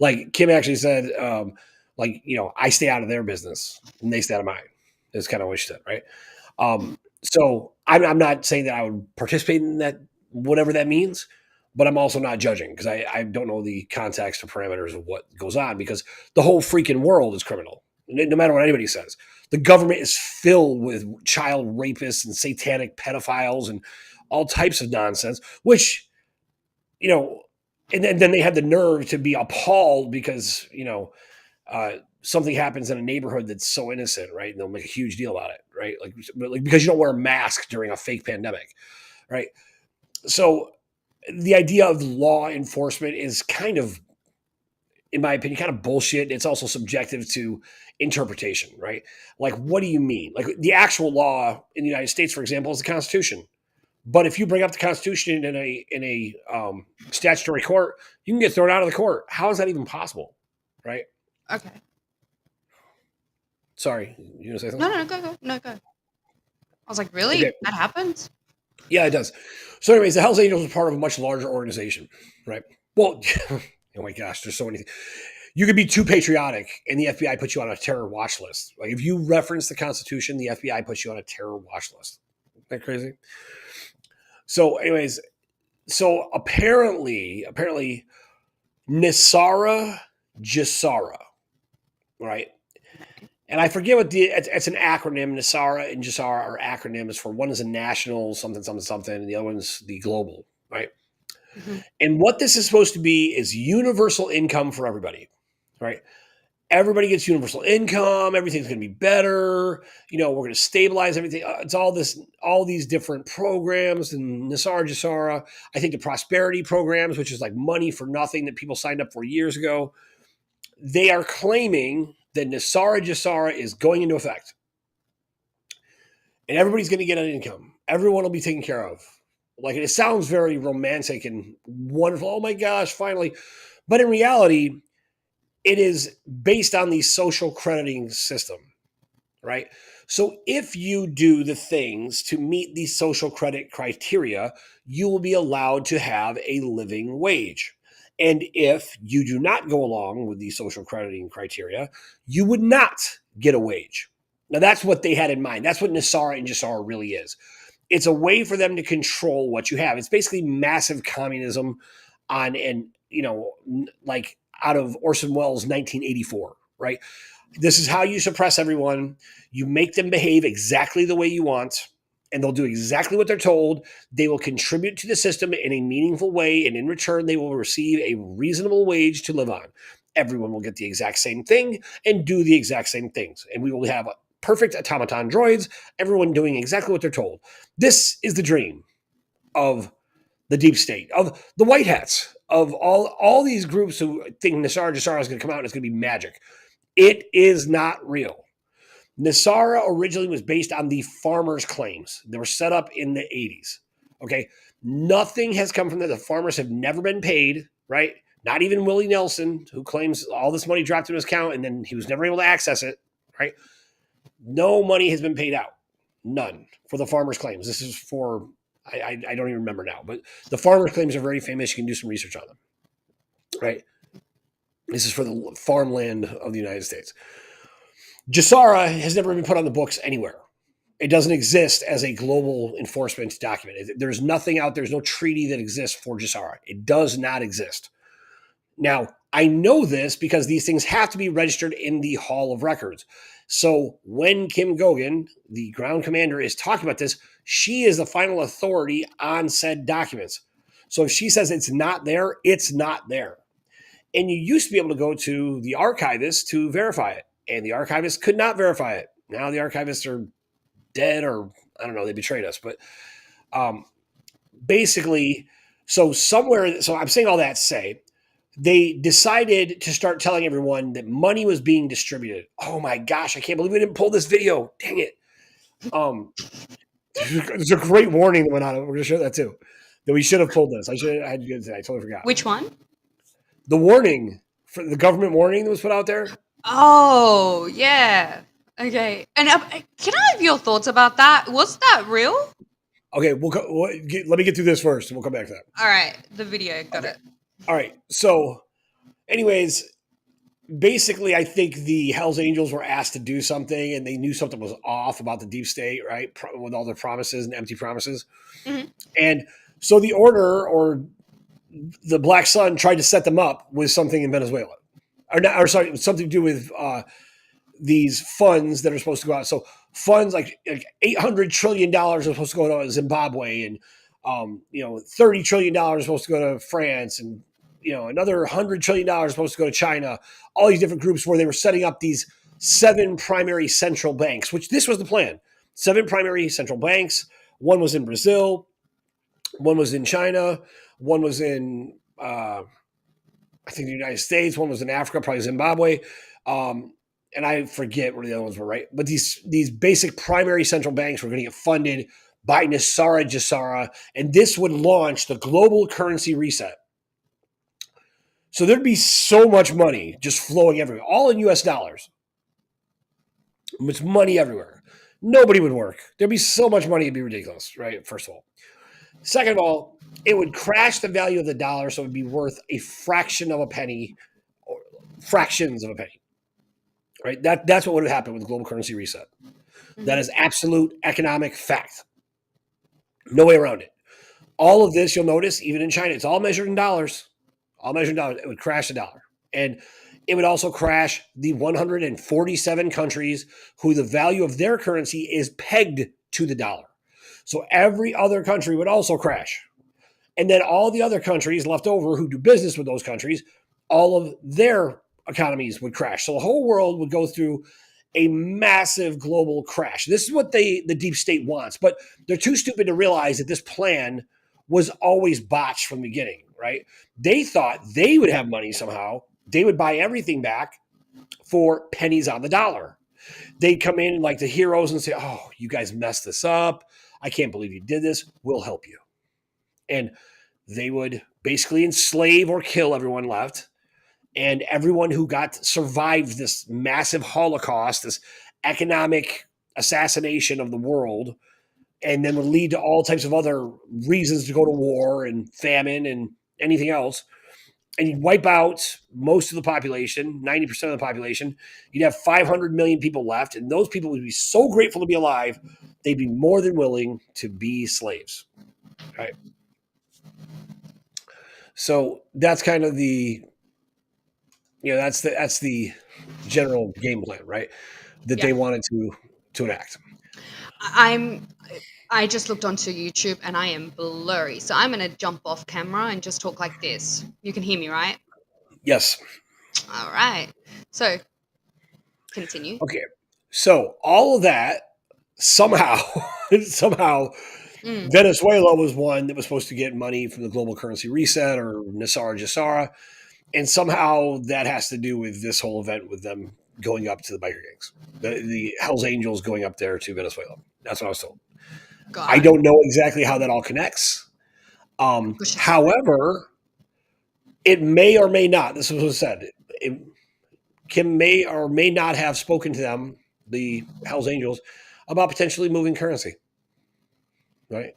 Like Kim actually said, I stay out of their business and they stay out of mine. That's kind of what she said, right? So I'm not saying that I would participate in that, whatever that means, but I'm also not judging because I don't know the context or parameters of what goes on because the whole freaking world is criminal, no matter what anybody says. The government is filled with child rapists and satanic pedophiles and all types of nonsense, which, you know, and then they had the nerve to be appalled because, something happens in a neighborhood that's so innocent, right? And they'll make a huge deal about it, right? Like because you don't wear a mask during a fake pandemic, right? So the idea of law enforcement is kind of, in my opinion, kind of bullshit. It's also subjective to interpretation, right? Like, what do you mean? Like the actual law in the United States, for example, is the Constitution. But if you bring up the Constitution in a statutory court, you can get thrown out of the court. How is that even possible, right? Okay. Sorry, you gonna say No, something? no, no, go, go, no, go. I was like, really? Okay, That happens? yeah, it does. So, anyways, the Hell's Angels are part of a much larger organization, right? Well, oh my gosh, there's so many. You could be too patriotic, and the FBI puts you on a terror watch list. Like if you reference the Constitution, the FBI puts you on a terror watch list. Isn't that crazy? So, anyways, so apparently, Nisara Jisara, right? And I forget what it's an acronym. Nisara and Jisara are acronyms for, one is a national something something something, and the other one's the global, right? Hmm. And what this is supposed to be is universal income for everybody, right? Everybody gets universal income. Everything's going to be better. We're going to stabilize everything. It's all these different programs and Nisara Jisara. I think the prosperity programs, which is like money for nothing that people signed up for years ago, they are claiming that Nisara Jisara is going into effect and everybody's going to get an income. Everyone will be taken care of. Like it sounds very romantic and wonderful. Oh my gosh, finally. But in reality, it is based on the social crediting system, right? So if you do the things to meet the social credit criteria, you will be allowed to have a living wage. And if you do not go along with the social crediting criteria, you would not get a wage. Now that's what they had in mind. That's what Nisara and Jasara really is. It's a way for them to control what you have. It's basically massive communism on and like out of Orson Welles' 1984, right? This is how you suppress everyone. You make them behave exactly the way you want, and they'll do exactly what they're told. They will contribute to the system in a meaningful way, and in return, they will receive a reasonable wage to live on. Everyone will get the exact same thing and do the exact same things, and we will have perfect automaton droids, everyone doing exactly what they're told. This is the dream of the deep state, of the white hats, of all these groups who think Nassar Jassara is going to come out and it's going to be magic. It is not real. Nisara originally was based on the farmers' claims. They were set up in the 80s. Okay. Nothing has come from that. The farmers have never been paid, right? Not even Willie Nelson, who claims all this money dropped in his account and then he was never able to access it, right? No money has been paid out. None for the farmers' claims. This is for, I don't even remember now, but the farmers' claims are very famous. You can do some research on them, right? This is for the farmland of the United States. Jasara has never been put on the books anywhere. It doesn't exist as a global enforcement document. There's nothing out there. There's no treaty that exists for Jasara. It does not exist. Now, I know this because these things have to be registered in the Hall of Records. So when Kim Gogan, the ground commander, is talking about this, she is the final authority on said documents. So if she says it's not there, it's not there. And you used to be able to go to the archivist to verify it, and the archivist could not verify it. Now the archivists are dead, or I don't know, they betrayed us. But um, basically, so I'm saying all that to say, they decided to start telling everyone that money was being distributed. Oh my gosh, I can't believe we didn't pull this video. Dang it. There's a great warning that went on. We're going to show that too. That we should have pulled this. I totally forgot. Which one? The warning, for the government warning that was put out there. Oh, yeah. Okay. And can I have your thoughts about that? Was that real? Okay, let me get through this first, and we'll come back to that. All right, the video. Got it. All right. So, anyways, basically, I think the Hells Angels were asked to do something, and they knew something was off about the deep state, right? With all their promises and empty promises. Mm-hmm. And so the Order, or the Black Sun, tried to set them up with something in Venezuela. Something to do with these funds that are supposed to go out. So funds like $800 trillion are supposed to go to Zimbabwe, and $30 trillion is supposed to go to France, and another $100 trillion is supposed to go to China. All these different groups where they were setting up these 7 primary central banks, which this was the plan. 7 primary central banks. One was in Brazil, one was in China, one was in I think the United States, one was in Africa, probably Zimbabwe. And I forget where the other ones were, right? But these basic primary central banks were going to get funded by NESARA GESARA, and this would launch the global currency reset. So there'd be so much money just flowing everywhere, all in US dollars. It's money everywhere. Nobody would work. There'd be so much money, it'd be ridiculous, right? First of all. Second of all, it would crash the value of the dollar, so it would be worth a fraction of a penny, or fractions of a penny. Right? That's what would have happened with the global currency reset. Mm-hmm. That is absolute economic fact. No way around it. All of this, you'll notice, even in China, it's all measured in dollars. All measured in dollars. It would crash the dollar. And it would also crash the 147 countries who the value of their currency is pegged to the dollar. So every other country would also crash. And then all the other countries left over who do business with those countries, all of their economies would crash. So the whole world would go through a massive global crash. This is what the deep state wants, but they're too stupid to realize that this plan was always botched from the beginning, right? They thought they would have money somehow. They would buy everything back for pennies on the dollar. They'd come in like the heroes and say, oh, you guys messed this up. I can't believe you did this. We'll help you. And they would basically enslave or kill everyone left. And everyone who survived this massive Holocaust, this economic assassination of the world, and then would lead to all types of other reasons to go to war and famine and anything else. And you'd wipe out most of the population, 90% of the population. You'd have 500 million people left. And those people would be so grateful to be alive, they'd be more than willing to be slaves. Right? So that's kind of that's the general game plan, right? That they wanted to enact. I just looked onto YouTube and I am blurry. So I'm going to jump off camera and just talk like this. You can hear me, right? Yes. All right. So continue. Okay. So all of that somehow Venezuela was one that was supposed to get money from the global currency reset, or NESARA GESARA. And somehow that has to do with this whole event with them going up to the biker gangs, the Hells Angels going up there to Venezuela. That's what I was told. I God, don't know exactly how that all connects. gosh, However, it may or may not. This was what said. Kim may or may not have spoken to them, the Hell's Angels, about potentially moving currency. Right,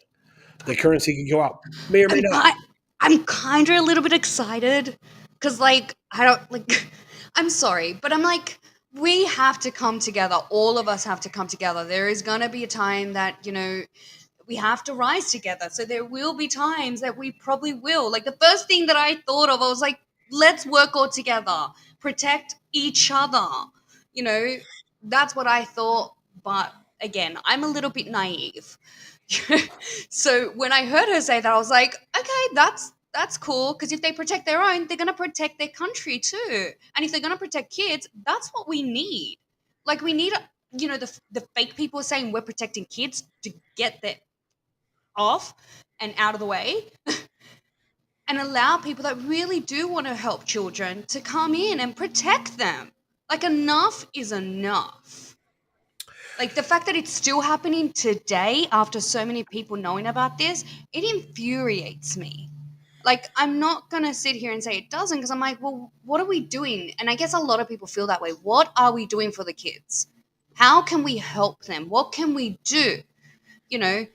the currency could go out. May or may I'm not. ki- I'm kind of a little bit excited because, like, I don't like. I'm sorry, but I'm like, we have to come together. All of us have to come together. There is gonna be a time that we have to rise together. So there will be times that we probably will. Like the first thing that I thought of, I was like, let's work all together, protect each other. You know, that's what I thought. But again, I'm a little bit naive. So when I heard her say that, I was like, okay, that's cool. Because if they protect their own, they're gonna protect their country too. And if they're gonna protect kids, that's what we need. Like we need, the fake people saying we're protecting kids to get their off and out of the way and allow people that really do want to help children to come in and protect them. Like, enough is enough. Like, the fact that it's still happening today after so many people knowing about this, it infuriates me. Like, I'm not going to sit here and say it doesn't because I'm like, well, what are we doing? And I guess a lot of people feel that way. What are we doing for the kids? How can we help them? What can we do? You know,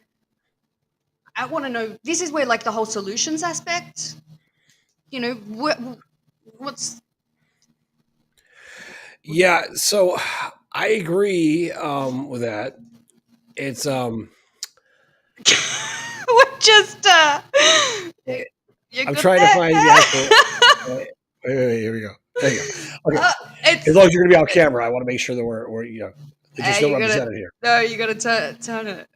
I want to know. This is where like the whole solutions aspect. What's Yeah, so I agree with that. It's what just you, wait, you I'm good trying to there? find the actual. Wait, wait, here we go. There you go. Okay, as It's long as you're gonna be on camera, I want to make sure that we're that you're still you gotta represented here. no, you gotta turn it.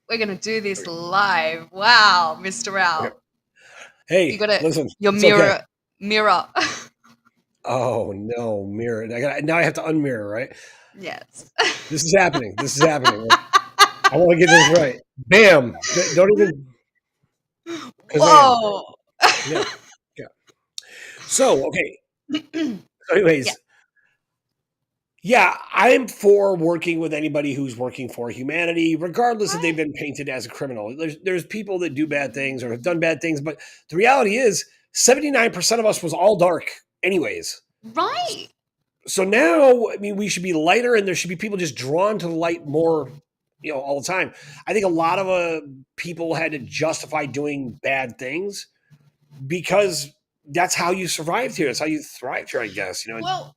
We're gonna do this live. Wow, Mr. Okay. Rao, you Hey, gotta listen, your it's okay. mirror. Oh no, mirror. Now I have to unmirror, right? Yes. This is happening. This is happening. I want to get this right. Bam! Don't even Kazam. Whoa. Yeah, yeah. So okay. So Yeah. anyways, yeah, I'm for working with anybody who's working for humanity, regardless if they've Right. been painted as a criminal. There's people that do bad things or have done bad things, but the reality is 79% of us was all dark anyways. Right. So now, I mean, we should be lighter and there should be people just drawn to the light more, all the time. I think a lot of people had to justify doing bad things because that's how you survived here. That's how you thrived here, I guess, Well,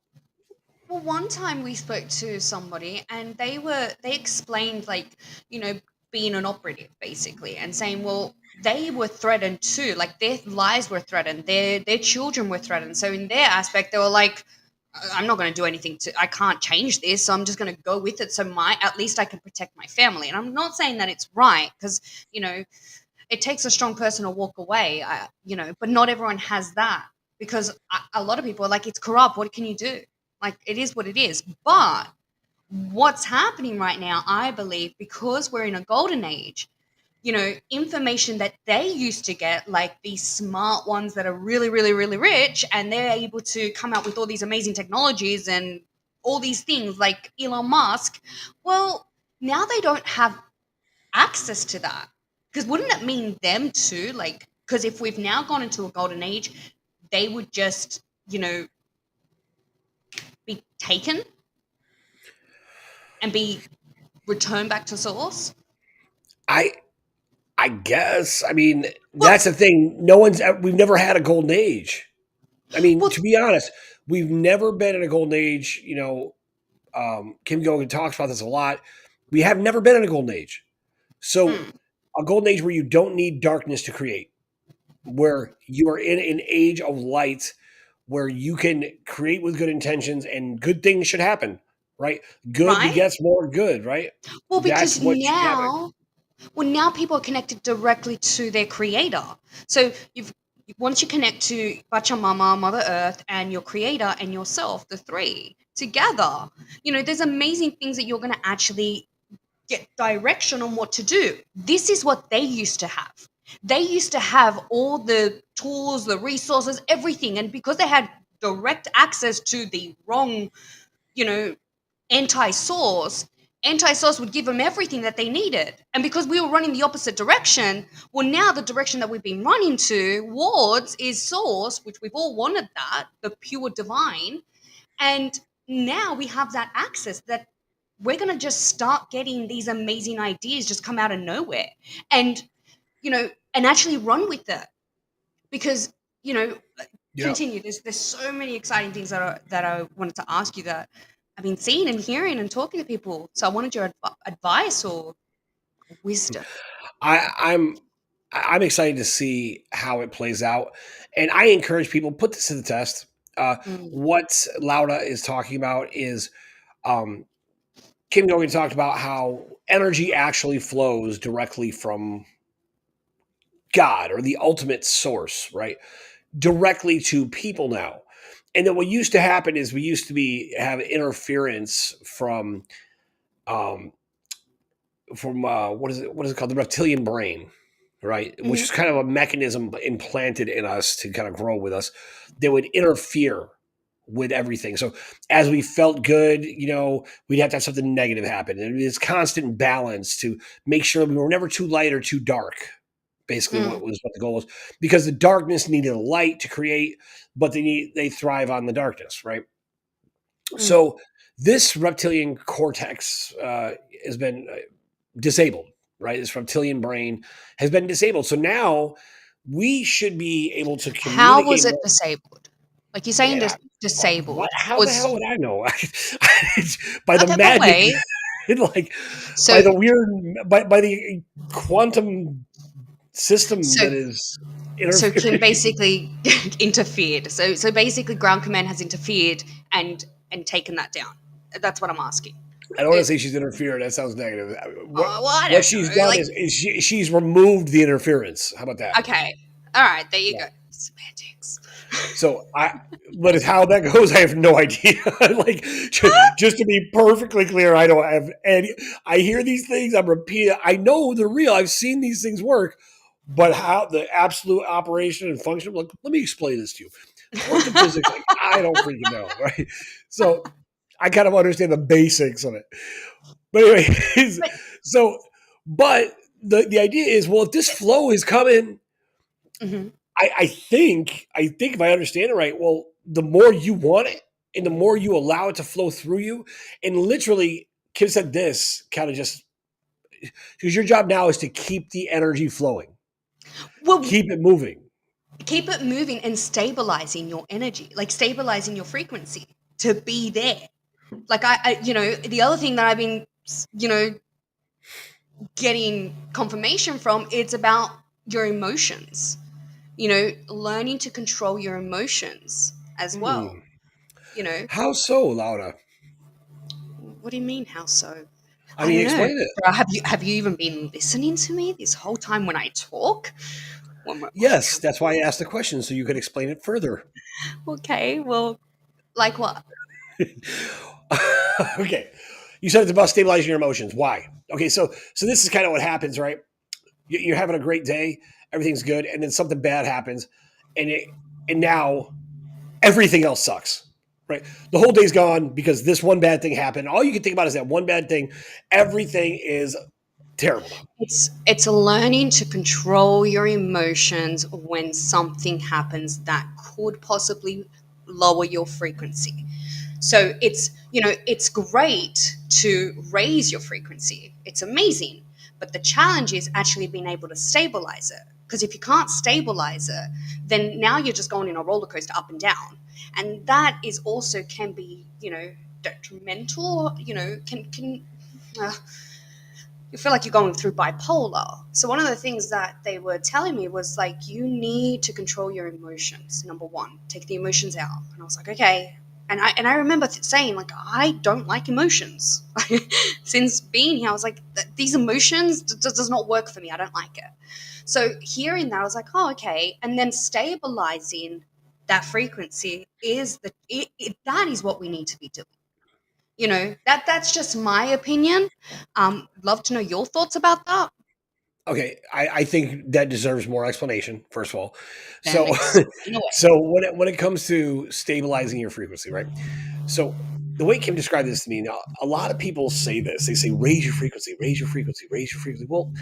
Well, one time we spoke to somebody and they explained like, you know, being an operative basically and saying, well, they were threatened too. Like their lives were threatened, their children were threatened. So in their aspect, they were like, I'm not going to do anything I can't change this, so I'm just going to go with it. So at least I can protect my family. And I'm not saying that it's right because, you know, it takes a strong person to walk away, but not everyone has that because a lot of people are like, it's corrupt. What can you do? Like, it is what it is. But what's happening right now, I believe, because we're in a golden age, information that they used to get, like these smart ones that are really, really, really rich, and they're able to come out with all these amazing technologies and all these things like Elon Musk. Well, now they don't have access to that. Because wouldn't it mean them too? Like, because if we've now gone into a golden age, they would just, be taken and be returned back to source. I I guess. I mean, Well, that's the thing. We've never had a golden age. I mean, well, to be honest, we've never been in a golden age. Kim Gogan talks about this a lot. We have never been in a golden age. So, mm, a golden age where you don't need darkness to create, where you are in an age of light, where you can create with good intentions and good things should happen, right? Good right? begets more good, right? Well, That's because what should be happening. now people are connected directly to their creator. So once you connect to Pachamama, Mother Earth, and your creator and yourself, the three together, there's amazing things that you're going to actually get direction on what to do. This is what they used to have. They used to have all the tools, the resources, everything. And because they had direct access to the wrong, you know, anti source, anti-source would give them everything that they needed. And because we were running the opposite direction, well, now the direction that we've been running towards is source, which we've all wanted, that the pure divine. And now we have that access that we're going to just start getting these amazing ideas just come out of nowhere, and and actually run with it. Because you know Yeah. continue, there's so many exciting things that I wanted to ask you, that I've been seeing and hearing and talking to people. So I wanted your advice or wisdom. I, I'm I'm excited to see how it plays out, and I encourage people put this to the test. Mm, What Laura is talking about is um, Kim Gogan talked about how energy actually flows directly from God or the ultimate source, right? Directly to people now. And then what used to happen is we used to be have interference um, what is it called, the reptilian brain, right, which mhm, is kind of a mechanism implanted in us to kind of grow with us, that would interfere with everything. So as we felt good, we'd have to have something negative happen, and it's constant balance to make sure we were never too light or too dark. Basically, mm, what the goal was, because the darkness needed a light to create, but they thrive on the darkness, right? mm. So this reptilian cortex has been disabled, right? This reptilian brain has been disabled. So now we should be able to How communicate was it more. disabled? Like you're saying, Man, what? disabled How the hell was would I know? By the okay, but magic, wait. like by So the weird, by the quantum system so that is so Kim interfering. basically interfered. So basically, ground command has interfered and taken that down. That's what I'm asking. I don't want to It, say she's interfered. That sounds negative. well, I What don't she's know. done Like, is she's removed the interference. How about that? okay, all right, there you Yeah. go. Semantics. So but it's how that goes, I have no idea. Like, just to be perfectly clear, I don't have any. I hear these things. I'm repeating. I know they're real. I've seen these things work, but how the absolute operation and function? Like, let me explain this to you. Quantum physics, like, I don't freaking know, right? So I kind of understand the basics of it. But anyways, But so but the idea is, well, if this flow is coming, mhm. I think if I understand it right, well, the more you want it and the more you allow it to flow through you, and literally, Kim said this kind of just because your job now is to keep the energy flowing, Well, keep it moving. keep it moving and stabilizing your energy, like stabilizing your frequency to be there. Like the other thing that I've been, you know, getting confirmation from, it's about your emotions. Learning to control your emotions as well. Hmm. You know, How so, Laura? what do you mean? How so? I I mean, don't know. explain it. Have you even been listening to me this whole time when I talk? Yes, that's why I asked the question so you could explain it further. Okay, well, like what? Okay, you said it's about stabilizing your emotions. Why? Okay, so this is kind of what happens, right? You're having a great day, everything's good, and then something bad happens, and now everything else sucks. Right, the whole day's gone because this one bad thing happened. All you can think about is that one bad thing. Everything is terrible now. It's learning to control your emotions when something happens that could possibly lower your frequency. So it's great to raise your frequency. It's amazing. But the challenge is actually being able to stabilize it. Because if you can't stabilize it, then now you're just going in a roller coaster up and down. And that is also can be, detrimental, can uh, you feel like you're going through bipolar. So one of the things that they were telling me was like, you need to control your emotions. Number one, take the emotions out. And I was like, okay. And I remember saying like, I don't like emotions. Since being here, I was like, these emotions does not work for me. I don't like it. So hearing that, I was like, oh, okay. And then stabilizing that frequency is that is what we need to be doing. That's just my opinion. Love to know your thoughts about that. Okay, I think that deserves more explanation. First of all, Then so explain away. so when it comes to stabilizing your frequency, right? So the way Kim described this to me, now, a lot of people say this. They say, raise your frequency, raise your frequency, raise your frequency. Well,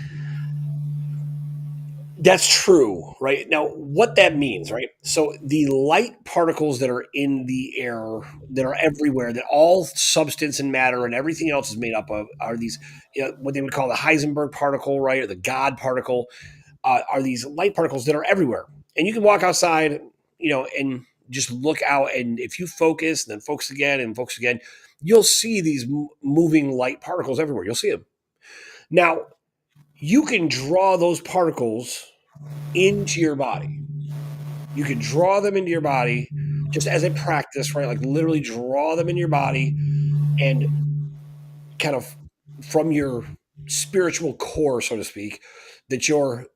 that's true, right? Now, what that means, right? So the light particles that are in the air, that are everywhere, that all substance and matter and everything else is made up of, are these, what they would call the Heisenberg particle, right, or the God particle, are these light particles that are everywhere. And you can walk outside, and just look out, and if you focus, and then focus again, you'll see these moving light particles everywhere. You'll see them. Now, you can draw those particles into your body. You can draw them into your body just as a practice, right? Like literally draw them in your body and kind of from your spiritual core, so to speak, that you're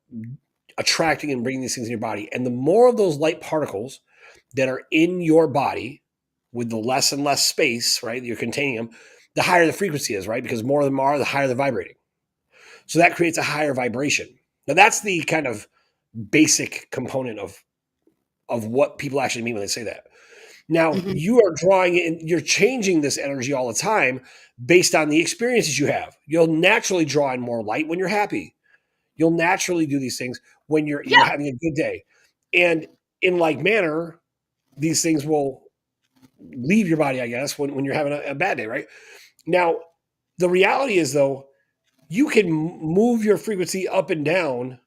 attracting and bringing these things in your body. And the more of those light particles that are in your body with the less and less space, right, that you're containing them, the higher the frequency is, right? Because more of them are, the higher they're vibrating. So that creates a higher vibration. Now that's the kind of basic component of what people actually mean when they say that. Now Hmm. you are drawing in, you're changing this energy all the time based on the experiences you have. You'll naturally draw in more light when you're happy. You'll naturally do these things when you're Yeah. having a good day. And in like manner, these things will leave your body, I guess, when you're having a bad day, right? Now, the reality is though, you can move your frequency up and down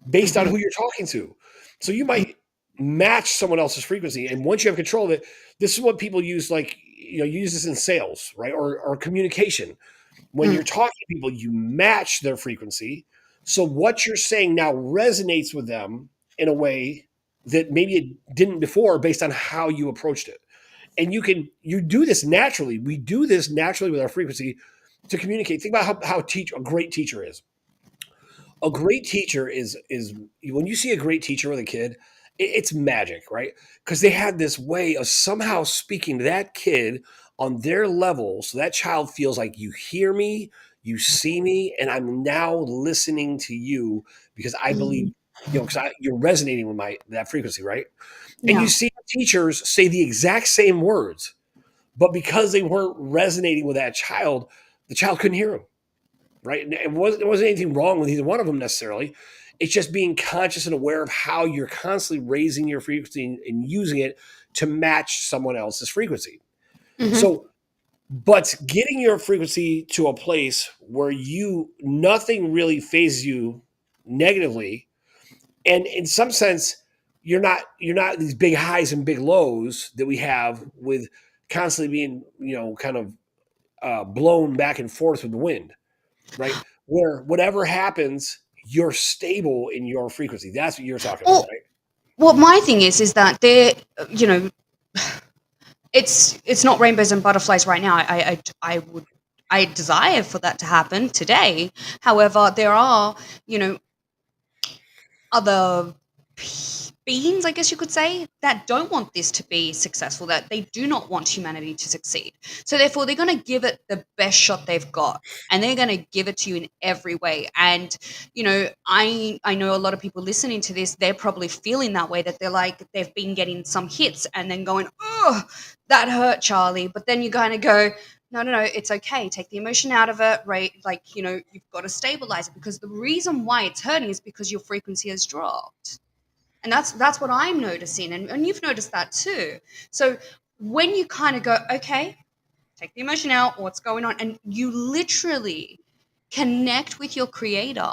based on Hmm. who you're talking to. So you might match someone else's frequency. And once you have control of it, this is what people use, like, you use this in sales, right? Or communication. When Mm. you're talking to people, you match their frequency. So what you're saying now resonates with them in a way that maybe it didn't before based on how you approached it. And you do this naturally. We do this naturally with our frequency to communicate. Think about how a great teacher is. A great teacher is when you see a great teacher with a kid, it's magic, right? Because they have this way of somehow speaking to that kid on their level, so that child feels like you hear me, you see me, and I'm now listening to you because I believe, Mm. because you're resonating with my that frequency, right? And you Yeah. see teachers say the exact same words, but because they weren't resonating with that child, the child couldn't hear them, right? And it wasn't anything wrong with either one of them necessarily. It's just being conscious and aware of how you're constantly raising your frequency and using it to match someone else's frequency. Hmm. So, but getting your frequency to a place where nothing really phases you negatively, and in some sense, you're not these big highs and big lows that we have with constantly being kind of blown back and forth with the wind, right? Where whatever happens, you're stable in your frequency. That's what you're talking about, Well, right? what my thing is that there, you know, it's not rainbows and butterflies right now. I desire for that to happen today. However, there are, you know, other beings, I guess you could say, that don't want this to be successful, that they do not want humanity to succeed. So therefore, they're going to give it the best shot they've got, and they're going to give it to you in every way. And I know a lot of people listening to this, they're probably feeling that way, that they're like they've been getting some hits and then going, oh, that hurt, Charlie. But then you kind of go, no, no, no, it's okay. Take the emotion out of it, right? Like, you've got to stabilize it, because the reason why it's hurting is because your frequency has dropped. And that's what I'm noticing. And you've noticed that too. So when you kind of go, okay, take the emotion out, what's going on? And you literally connect with your creator,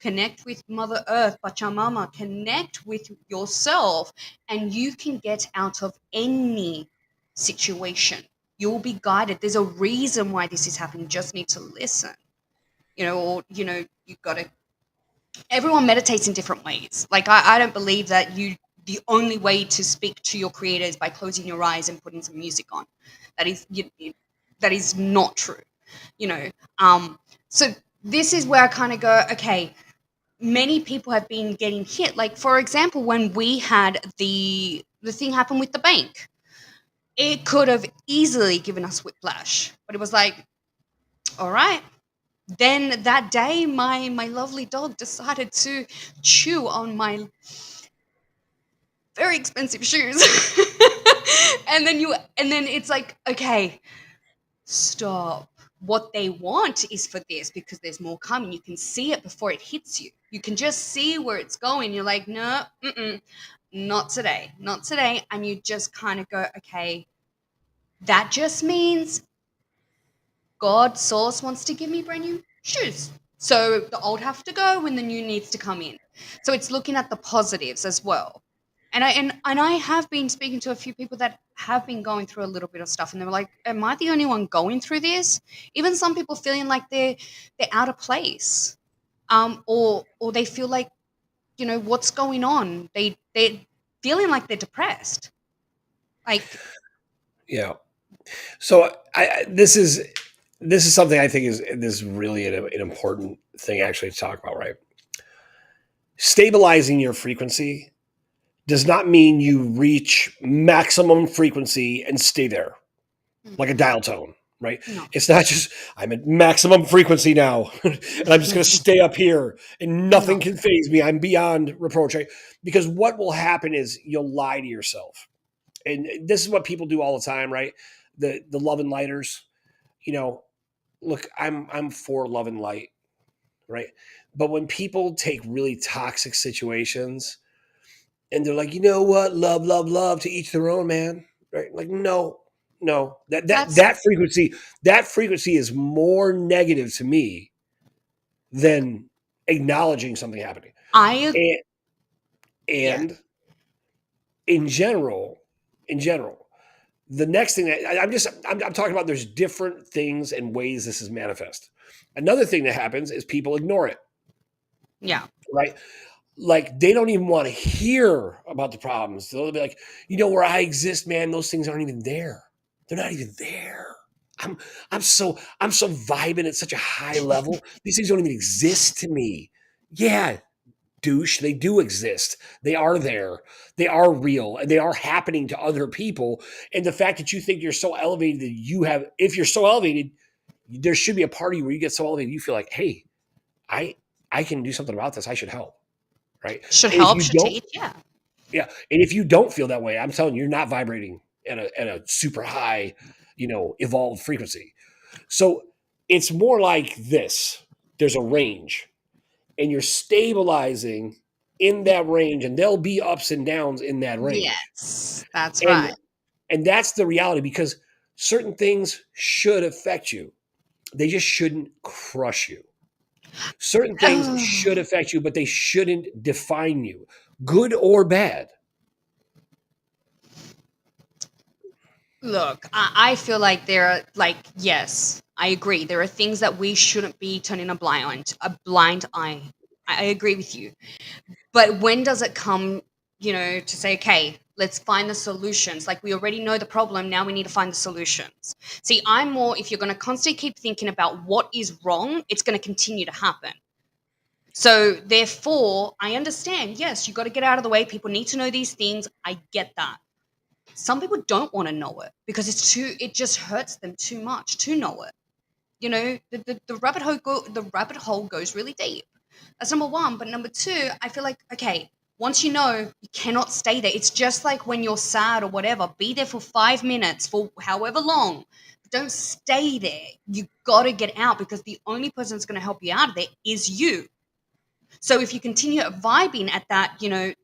connect with Mother Earth, Pachamama, connect with yourself, and you can get out of any situation. You'll be guided. There's a reason why this is happening. You just need to listen. Or, you've got to, everyone meditates in different ways. Like, I don't believe that the only way to speak to your creator is by closing your eyes and putting some music on. That is that is not true. You know. So this is where I kind of go, okay, many people have been getting hit. Like, for example, when we had the thing happen with the bank, it could have easily given us whiplash, but it was like, all right. Then that day, my lovely dog decided to chew on my very expensive shoes. And then it's like, okay, stop. What they want is for this because there's more coming. You can see it before it hits you. You can just see where it's going. You're like, no, not today, not today. And you just kind of go, okay, that just means God, source wants to give me brand new shoes. So the old have to go and the new needs to come in. So it's looking at the positives as well. And I have been speaking to a few people that have been going through a little bit of stuff, and they were like, "Am I the only one going through this?" Even some people feeling like they're out of place, or they feel like, what's going on. They're feeling like they're depressed. Like, Yeah. So this is something I think is really an important thing actually to talk about, right? Stabilizing your frequency does not mean you reach maximum frequency and stay there like a mm, dial tone, right? no, It's not just I'm at maximum frequency now and I'm just going to stay up here and nothing no, can phase me. I'm beyond reproach, right? Because what will happen is you'll lie to yourself. And this is what people do all the time, right? The love and lighters, you know, look, I'm for love and light, right? But when people take really toxic situations and they're like, you know what, love, love, love, to each their own, man, right? Like, no, no, that that that's that frequency, that frequency is more negative to me than acknowledging something happening. I And yeah, and in general, the next thing that I'm talking about, there's different things and ways this is manifest. Another thing that happens is people ignore it, yeah. right? Like they don't even want to hear about the problems. They'll be like, where I exist, man, those things aren't even there. They're not even there. I'm I'm so vibing at such a high level. These things don't even exist to me. Yeah, douche, they do exist. They are there. They are real and they are happening to other people. And the fact that you think you're so elevated that if you're so elevated, there should be a part of you where you get so elevated you feel like, hey, I I can do something about this. I should help. Right. Should And if help, you should don't, teach, yeah. yeah. And if you don't feel that way, I'm telling you, you're not vibrating at a super high, evolved frequency. So it's more like this. There's a range and you're stabilizing in Yeah. that range and there'll be ups and downs in that range. Yes, that's And right. and that's the reality because certain things should affect you. They just shouldn't crush you. Certain things Oh, should affect you, but they shouldn't define you, good or bad. look, I feel like there are, like, yes, I agree. There are things that we shouldn't be turning a blind eye. I agree with you. But when does it come, to say, okay, let's find the solutions? Like, we already know the problem. Now we need to find the solutions. See, I'm more, if you're going to constantly keep thinking about what is wrong, it's going to continue to happen. So, therefore, I understand, yes, you got to get out of the way. People need to know these things. I get that. Some people don't want to know it because it just hurts them too much to know it. The rabbit hole goes really deep. That's number one. But number two, I feel like, okay, once you know, you cannot stay there. It's just like when you're sad or whatever, be there for 5 minutes, for however long. But don't stay there. You got to get out because the only person that's going to help you out of there is you. So if you continue vibing at that,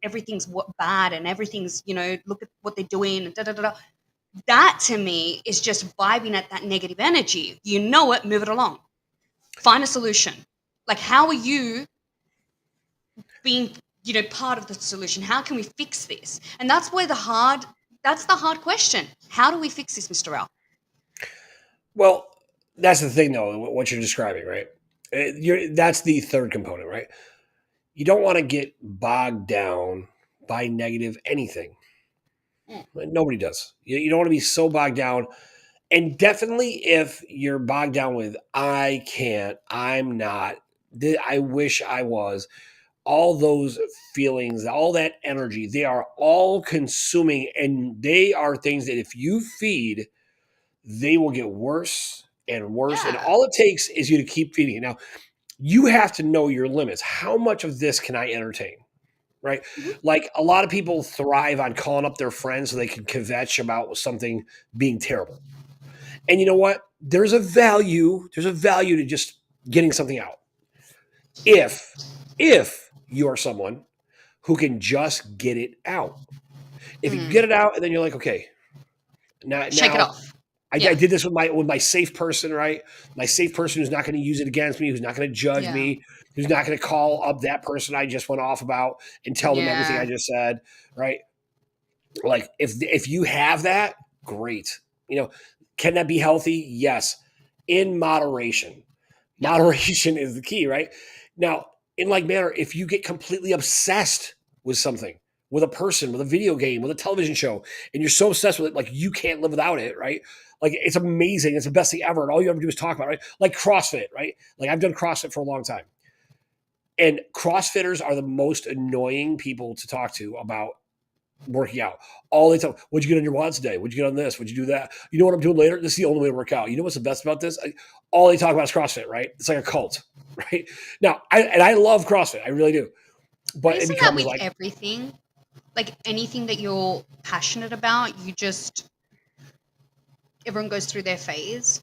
everything's bad and everything's, look at what they're doing and da da da da. That to me is just vibing at that negative energy. You know it, move it along. Find a solution. Like, how are you being, part of the solution? How can we fix this? And that's the hard question. How do we fix this, Mr. L? Well, that's the thing, though, what you're describing, right? That's the third component, right? You don't want to get bogged down by negative anything. Mm, Right? Nobody does. You don't want to be so bogged down. And definitely if you're bogged down with, I can't, I'm not, I wish I was, all those feelings, all that energy, they are all consuming and they are things that if you feed, they will get worse and worse. And yeah. all it takes is you to keep feeding it. Now, you have to know your limits. How much of this can I entertain? Right? Mhm. Like a lot of people thrive on calling up their friends so they can kvetch about something being terrible. And you know what? there's a value to just getting something out. If you are someone who can just get it out. If you can Mm. get it out and then you're like, okay, now Shake it now off. I Yeah. did this with my safe person, right? My safe person who's not going to use it against me, who's not going to judge Yeah. me, who's not going to call up that person I just went off about and tell them everything I Yeah. just said, right? Like if you have that, great. You know, can that be healthy? Yes, in moderation. Yeah. Moderation is the key, right? Now, in like manner, if you get completely obsessed with something, with a person, with a video game, with a television show, and you're so obsessed with it, like you can't live without it, right? Like it's amazing, it's the best thing ever, and all you ever do is talk about it, right? Like CrossFit, right? Like I've done CrossFit for a long time, and CrossFitters are the most annoying people to talk to about working out. All they tell, what'd you get on your WODs today? What'd you get on this? What'd you do that? You know what I'm doing later? This is the only way to work out. You know what's the best about this? All they talk about is CrossFit, right? It's like a cult, right? Now, I love CrossFit, I really do, But but it isn't that becomes with like everything? Like anything that you're passionate about, you just everyone goes through their phase.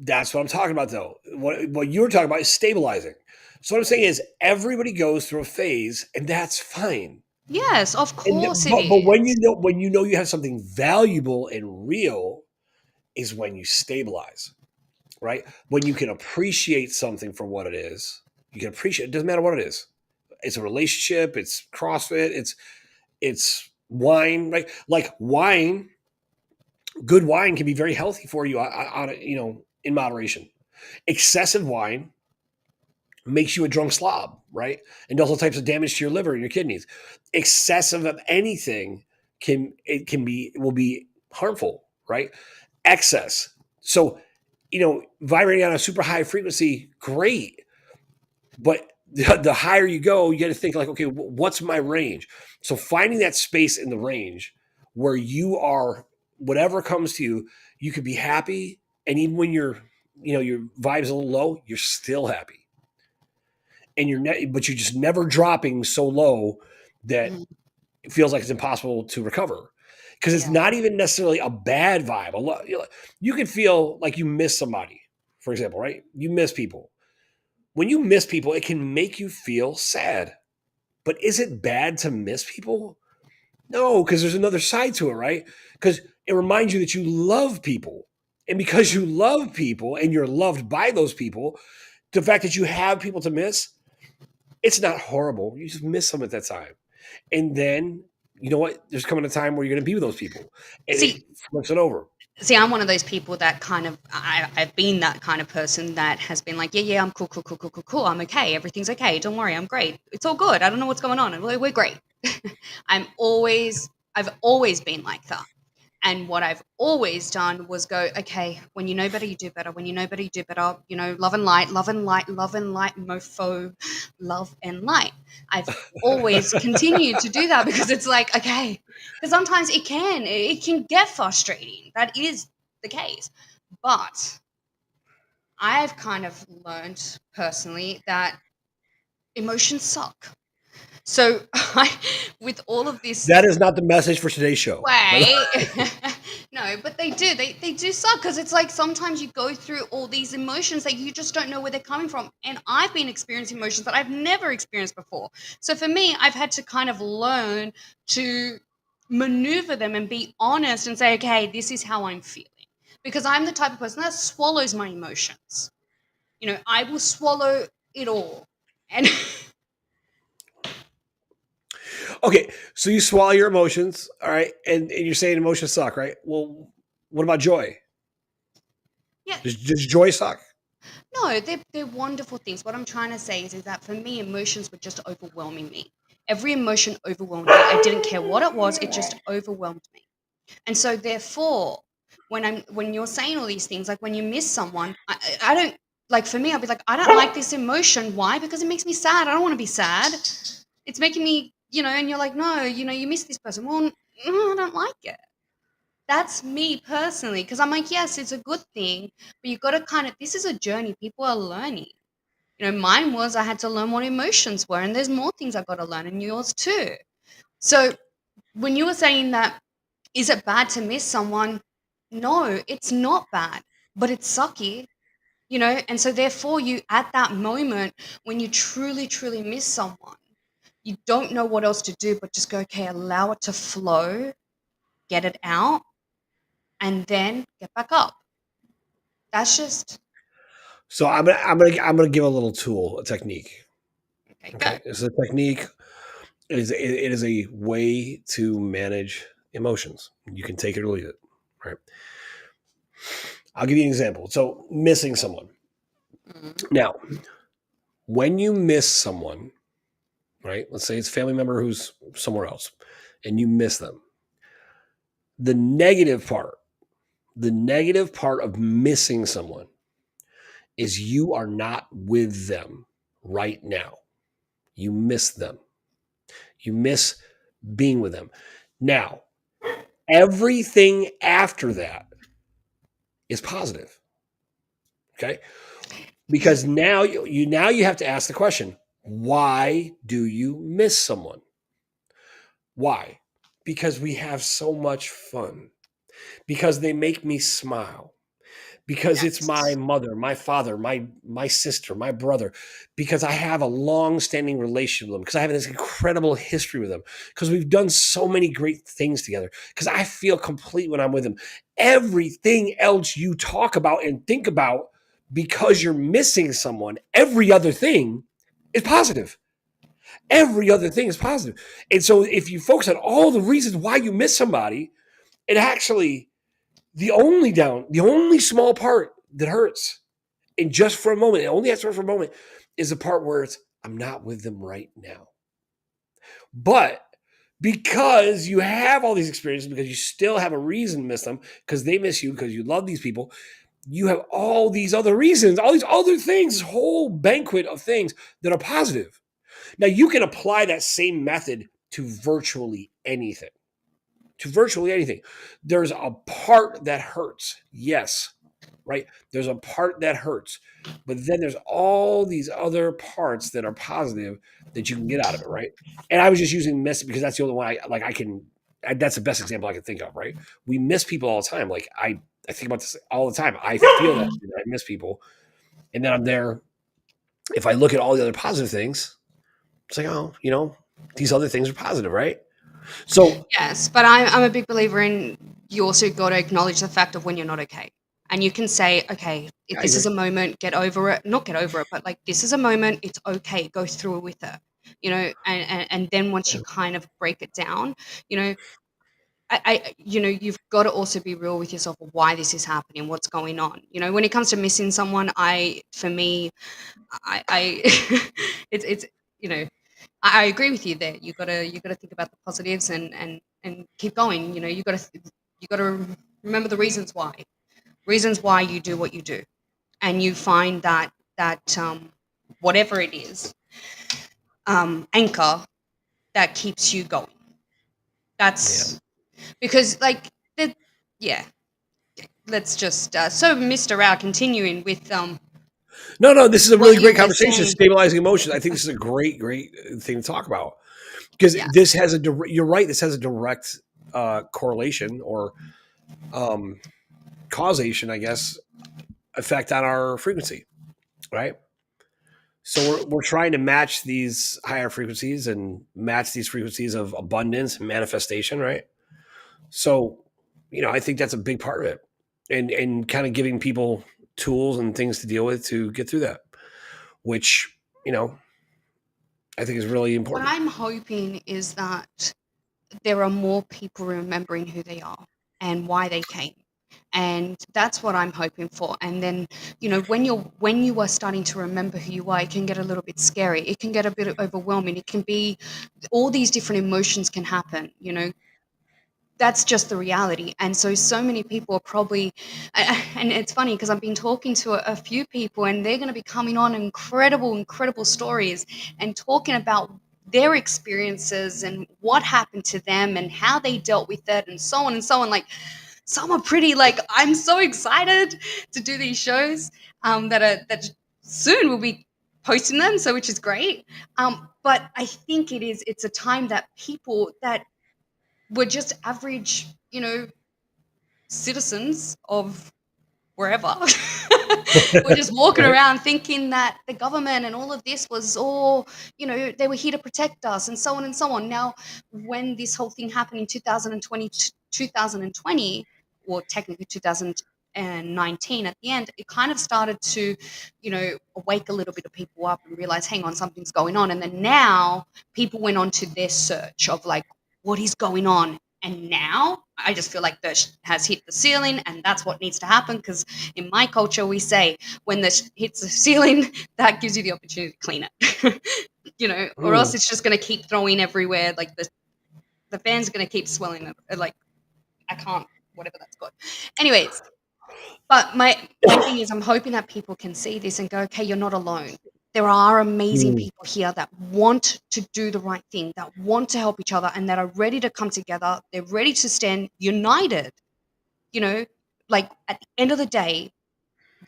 that's what I'm talking about, though. What you're talking about is stabilizing. So what I'm saying is everybody goes through a phase, and that's fine. Yes, of And course it but is. when you know you have something valuable and real is when you stabilize, right? When you can appreciate something for what it is, you can appreciate it. Doesn't matter what it is. It's a relationship. It's CrossFit. It's wine, right? Like wine, good wine can be very healthy for you in moderation. Excessive wine makes you a drunk slob, right? And does all types of damage to your liver and your kidneys. Excessive of anything will be harmful, right? Excess. So, vibrating on a super high frequency, great. But the higher you go, you got to think like, okay, what's my range? So finding that space in the range where you are, whatever comes to you, you could be happy, and even when your vibe's a little low, you're still happy, and but you're just never dropping so low that Mhm. it feels like it's impossible to recover. Because it's Yeah. not even necessarily a bad vibe. You can feel like you miss somebody, for example, right? You miss people. When you miss people, it can make you feel sad. But is it bad to miss people? No, because there's another side to it, right? Because it reminds you that you love people. And because Mhm. you love people and you're loved by those people, the fact that you have people to miss, it's not horrible. You just miss them at that time. And then, you know what? There's coming a time where you're going to be with those people. And it See, flips it over. I'm one of those people that kind of I've been that kind of person that has been like, yeah, yeah, I'm cool, cool, cool, cool, cool, cool. I'm okay. Everything's okay. Don't worry, I'm great. It's all good. I don't know what's going on, and we're great. I've always been like that. And what I've always done was go, okay, when you know better, you do better. When you know better, you do better. Love and light, love and light, love and light, mofo, love and light. I've always continued to do that because it's like, okay, because sometimes it can get frustrating. That is the case. But I've kind of learned personally that emotions suck. So with all of this That is not the message for today's show. But way. No, but they do. They do suck because it's like sometimes you go through all these emotions that you just don't know where they're coming from. And I've been experiencing emotions that I've never experienced before. So for me, I've had to kind of learn to maneuver them and be honest and say, okay, this is how I'm feeling. Because I'm the type of person that swallows my emotions. I will swallow it all. And okay, so you swallow your emotions, all right, and you're saying emotions suck, right? Well, what about joy? yeah, Does joy suck? no, they're wonderful things. What I'm trying to say is that for me, emotions were just overwhelming me. Every emotion overwhelmed me. I didn't care what it was; it just overwhelmed me. And so, therefore, when you're saying all these things, like when you miss someone, I don't like. For me, I'll be like, I don't like this emotion. Why? Because it makes me sad. I don't want to be sad. It's making me, and you're like, no, you miss this person. Well, no, I don't like it. That's me personally, because I'm like, yes, it's a good thing, but you've got to kind of, this is a journey. People are learning. Mine was I had to learn what emotions were, and there's more things I've got to learn, and yours too. So when you were saying that, is it bad to miss someone? No, it's not bad. but it's sucky, you know. And so therefore, you at that moment when you truly, truly miss someone, you don't know what else to do but just go, okay, allow it to flow, get it out, and then get back up. That's just So I'm gonna give a little tool, a technique. okay. Go. Okay, this is a technique. It is a way to manage emotions. You can take it or leave it. Right. I'll give you an example. So missing someone. Mm, Now, when you miss someone, right? Let's say it's a family member who's somewhere else, and you miss them. The negative part, the negative part of missing someone is you are not with them right now. You miss them. You miss being with them. Now, everything after that is positive. Okay. Because now you have to ask the question, why do you miss someone? Why? Because we have so much fun. Because they make me smile. Because it's my yes. mother, my father, my sister, my brother, because I have a long-standing relationship with them, because I have this incredible history with them, because we've done so many great things together, because I feel complete when I'm with them. Everything else you talk about and think about because you're missing someone, every other thing is positive. Every other thing is positive. And so if you focus on all the reasons why you miss somebody, it actually the only small part that hurts, and just for a moment, it only has to hurt for a moment, is the part where it's I'm not with them right now. But because you have all these experiences, because you still have a reason to miss them, because they miss you, because you love these people, you have all these other reasons, all these other things, this whole banquet of things that are positive. Now you can apply that same method to virtually anything. To virtually anything. There's a part that hurts. Yes, right? There's a part that hurts. But then there's all these other parts that are positive that you can get out of it, right? And I was just using miss because that's the only one I can that's the best example I can think of, right? We miss people all the time. Like I think about this all the time. I feel that I miss people. And then I'm there. If I look at all the other positive things, it's like, oh, these other things are positive, right? So Yes, but I'm a big believer in you also got to acknowledge the fact of when you're not okay. And you can say, okay, if I this is agree. a moment, get over it. Not get over it, but like this is a moment, it's okay. Go through with it, you know. And then once you kind of break it down, you know, you've got to also be real with yourself of why this is happening, what's going on. You know, when it comes to missing someone, for me, I it's you know I agree with you there. You gotta think about the positives and keep going. You know, you gotta remember the reasons why you do what you do, and you find that whatever it is, anchor that keeps you going. Yeah. That's because like the yeah. Let's just so Mr. Rao continuing with No, no, this is a what really great you were conversation. saying. Stabilizing emotions. I think this is a great, great thing to talk about because Yeah. this has you're right. This has a direct correlation or um, causation, I guess, effect on our frequency, right? So we're trying to match these higher frequencies and match these frequencies of abundance and manifestation, right? So, I think that's a big part of it, and kind of giving people tools and things to deal with to get through that, which you know I think is really What important. I'm hoping is that there are more people remembering who they are and why they came. And that's what I'm hoping for. And then, when you are starting to remember who you are, it can get a little bit scary. It can get a bit overwhelming. It can be all these different emotions can happen, that's just the reality. And so many people are probably, and it's funny because I've been talking to a few people and they're going to be coming on incredible, incredible stories and talking about their experiences and what happened to them and how they dealt with it and so on and so on. Like, some are pretty, like, I'm so excited to do these shows that soon we'll be posting them. So, which is great. But I think it's a time that people that were just average, citizens of wherever. We're just walking Right? around thinking that the government and all of this was all, they were here to protect us and so on and so on. Now, when this whole thing happened in 2020, or technically 2019 at the end, it kind of started to, wake a little bit of people up and realize, hang on, something's going on. And then now people went on to their search of like, what is going on? And now I just feel like this has hit the ceiling, and that's what needs to happen. Because in my culture, we say when this hits the ceiling, that gives you the opportunity to clean it, or Hmm. else it's just going to keep throwing everywhere. Like the fan's going to keep swelling. Like I can't, whatever that's called. Anyways, but my thing is, I'm hoping that people can see this and go, okay, you're not alone. There are amazing Hmm. people here that want to do the right thing, that want to help each other, and that are ready to come together. They're ready to stand united. You know, like at the end of the day,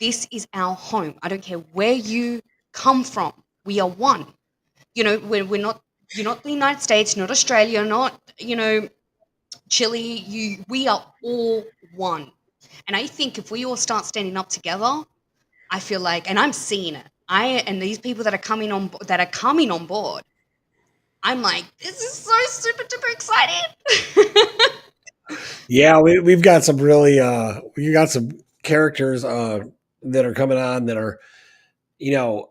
this is our home. I don't care where you come from. We are one. We're not. You're not the United States, not Australia, not Chile. We are all one. And I think if we all start standing up together, I feel like, and I'm seeing it. And these people that are coming on board, I'm like, this is so super duper exciting. Yeah, we've got some really we got some characters that are coming on that are, you know,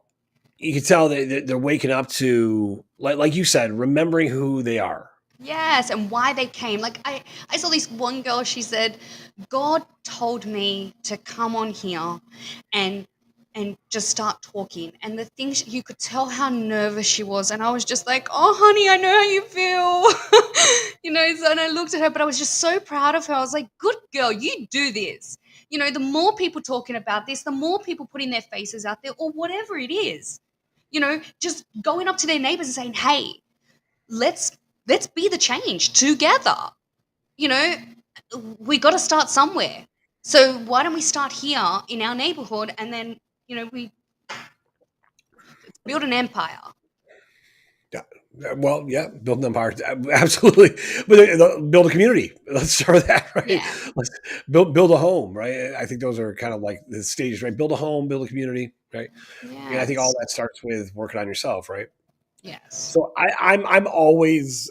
you can tell they're waking up to, like you said, remembering who they are. Yes, and why they came. Like I saw this one girl. She said, "God told me to come on here, and just start talking." And the thing you could tell how nervous she was, and I was just like, "Oh, honey, I know how you feel." So, and I looked at her, but I was just so proud of her. I was like, "Good girl, you do this." The more people talking about this, the more people putting their faces out there, or whatever it is. Just going up to their neighbors and saying, "Hey, let's be the change together." you know we got to start somewhere, so why don't we start here in our neighborhood, and then we build an empire. Yeah. Well, yeah, build an empire, absolutely, but build a community. Let's start with that, right? Yeah. Let's build a home, right? I think those are kind of like the stages, right? Build a home, build a community, right? And I think all Yes. that starts with working on yourself, right? Yes. So I'm always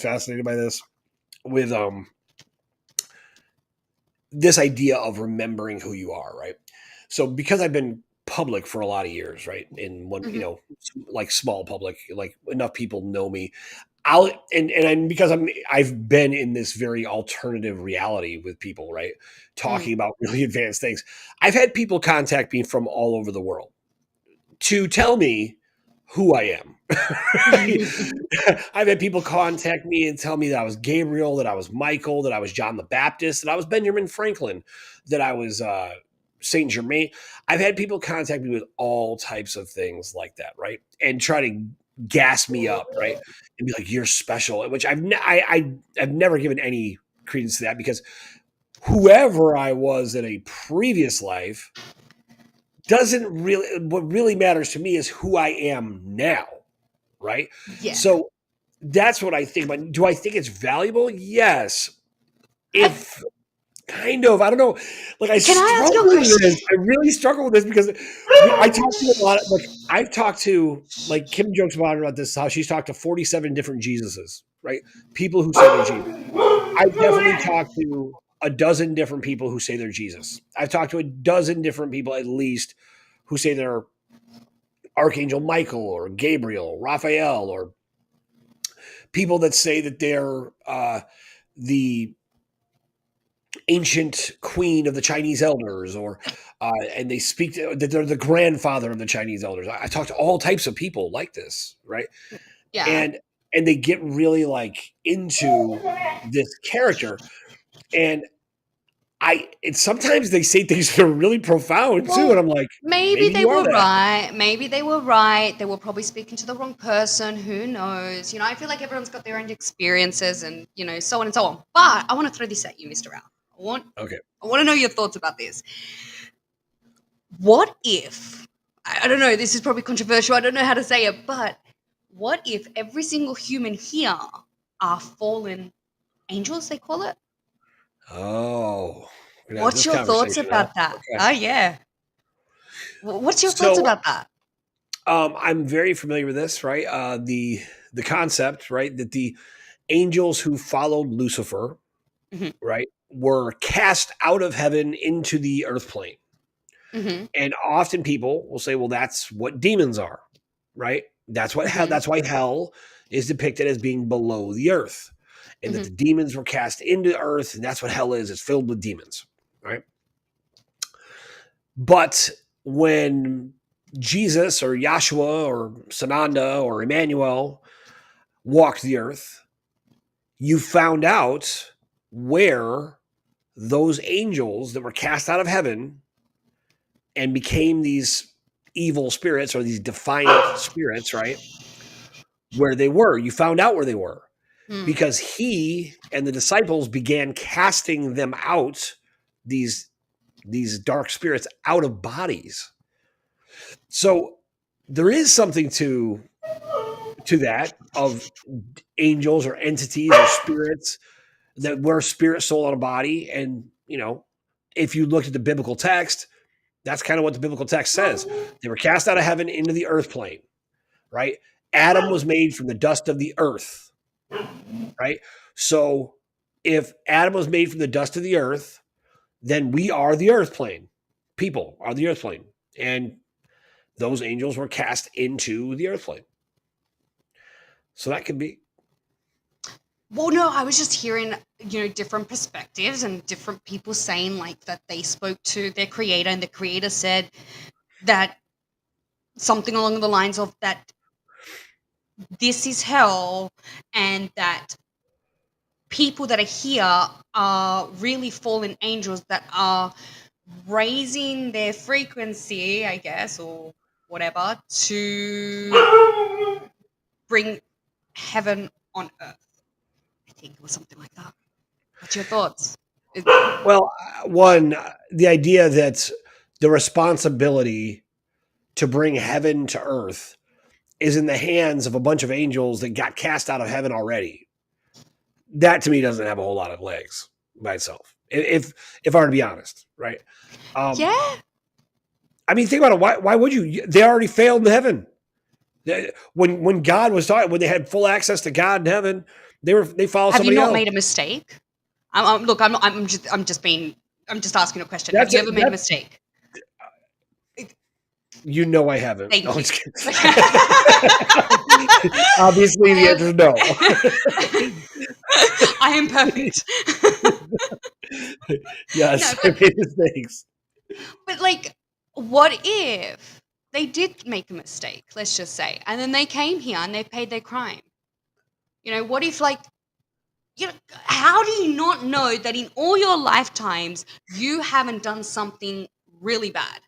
fascinated by this, with this idea of remembering who you are, right? So because I've been public for a lot of years, right? In one, Hmm. like small public, like enough people know me. I'll and I'm because I've been in this very alternative reality with people, right? Mm. Talking about really advanced things. I've had people contact me from all over the world to tell me who I am. Right? I've had people contact me and tell me that I was Gabriel, that I was Michael, that I was John the Baptist, that I was Benjamin Franklin, that I was Saint Germain. I've had people contact me with all types of things like that, right? And try to gas me up, right? And be like, "You're special," which I've never given any credence to that, because whoever I was in a previous life doesn't really. What really matters to me is who I am now, right? Yeah. So that's what I think about. Do I think it's valuable? Yes. I, If kind of, I don't know. Like I can I ask struggle you a with question? this. I really struggle with this because I talk to a lot of, like, I've talked to, like, Kim jokes about this, how she's talked to 47 different Jesuses, right? People who say they're Jesus. I've definitely talked to a dozen different people who say they're Jesus. I've talked to a dozen different people at least who say they're Archangel Michael or Gabriel, Raphael, or people that say that they're the ancient queen of the Chinese elders, or and they speak that they're the grandfather of the Chinese elders. I talk to all types of people like this, right? Yeah. And they get really like into this character, and and sometimes they say things that are really profound too, and Well, I'm like, maybe maybe they you are were that. right. Maybe they were right. They were probably speaking to the wrong person. Who knows? I feel like everyone's got their own experiences, and so on and so on. But I want to throw this at you, Mr. Al. I want Okay. I want to know your thoughts about this. What if, I don't know, this is probably controversial. I don't know how to say it, but what if every single human here are fallen angels, they call it? Oh. We're gonna have What's this your thoughts conversation now. about that? Okay. Oh, yeah. What's your thoughts So about that? I'm very familiar with this, right? The concept, right, that the angels who followed Lucifer, Mhm, right, were cast out of heaven into the earth plane. mhm, And often people will say, well, that's what demons are, right? That's what hell, mhm, that's why hell is depicted as being below the earth. And that mhm, the demons were cast into earth, and that's what hell is. It's filled with demons, right? But when Jesus or Yahshua or Sananda or Emmanuel walked the earth, you found out where those angels that were cast out of heaven and became these evil spirits or these defiant spirits, right? Where they were. You found out where they were mm. because he and the disciples began casting them out, these dark spirits out of bodies. So there is something to that of angels or entities or spirits that were spirit, soul, and a body. And if you looked at the biblical text, that's kind of what the biblical text says. They were cast out of heaven into the earth plane, right? Adam was made from the dust of the earth, right? So if Adam was made from the dust of the earth, then we are the earth plane. People are the earth plane. And those angels were cast into the earth plane. So that could be. Well, no, I was just hearing, different perspectives and different people saying like that they spoke to their creator and the creator said that something along the lines of that this is hell and that people that are here are really fallen angels that are raising their frequency, I guess, or whatever, to bring heaven on earth. I think it was something like that. What's your thoughts? Well, one, the idea that the responsibility to bring heaven to earth is in the hands of a bunch of angels that got cast out of heaven already. That to me doesn't have a whole lot of legs by itself. If I were to be honest, right? Um, Yeah. I mean, think about it. Why would you? They already failed in heaven. When God was talking, when they had full access to God in heaven, they followed Have you somebody not else. made a mistake? Look, I'm just asking a question. Have That's you it. ever made a That's mistake? I haven't. No, Thank I'm you. just kidding. Obviously, the answer is no. I am perfect. No, Yes, I but made mistakes. like, what if they did make a mistake? Let's just say, and then they came here and they paid their crime. What if like how do you not know that in all your lifetimes you haven't done something really bad?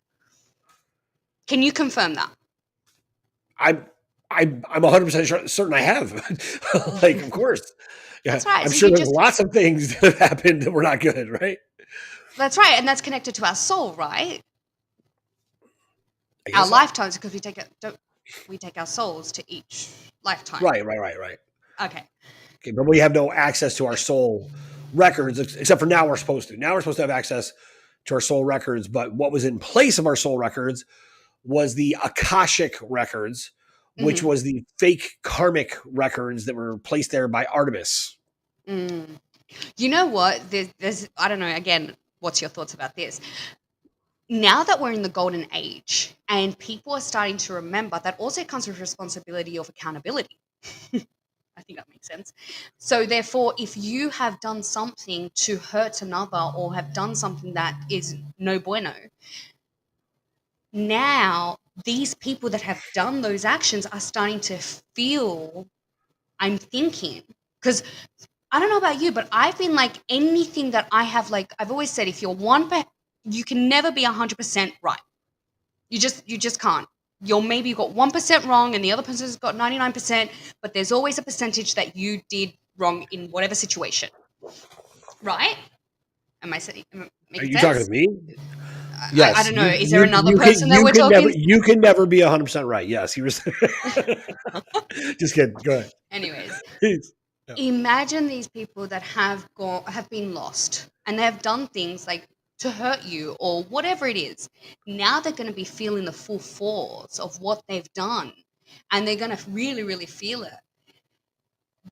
Can you confirm that? I'm I'm 100% certain I have. Like, of course. Yeah, That's right. I'm So sure you there's just lots of things that have happened that were not good, right? That's right, and that's connected to our soul, right? I Our guess so. lifetimes, because we take our souls to each lifetime. Right. Okay. Okay, but we have no access to our soul records except for now we're supposed to. Now we're supposed to have access to our soul records, but what was in place of our soul records was the Akashic records, which Hmm. was the fake karmic records that were placed there by Artemis. Mm. You know what? There's I don't know. Again, what's your thoughts about this? Now that we're in the golden age, and people are starting to remember that also comes with responsibility of accountability. I think that makes sense. So therefore, if you have done something to hurt another or have done something that is no bueno, now these people that have done those actions are starting to feel, I'm thinking, because I don't know about you, but I've been like anything that I have, like I've always said, if you're you can never be 100% right. You just can't. Maybe you got 1% wrong and the other person's got 99%, but there's always a percentage that you did wrong in whatever situation, right? Am I Are making you talking sense? to me? I Yes, don't know. Is there another person that you we're can talking? never be 100% right. Yes, he was. Just kidding. Go ahead. Anyways, Please. Yeah. imagine these people that have been lost and they have done things like to hurt you or whatever it is. Now they're going to be feeling the full force of what they've done, and they're going to really, really feel it.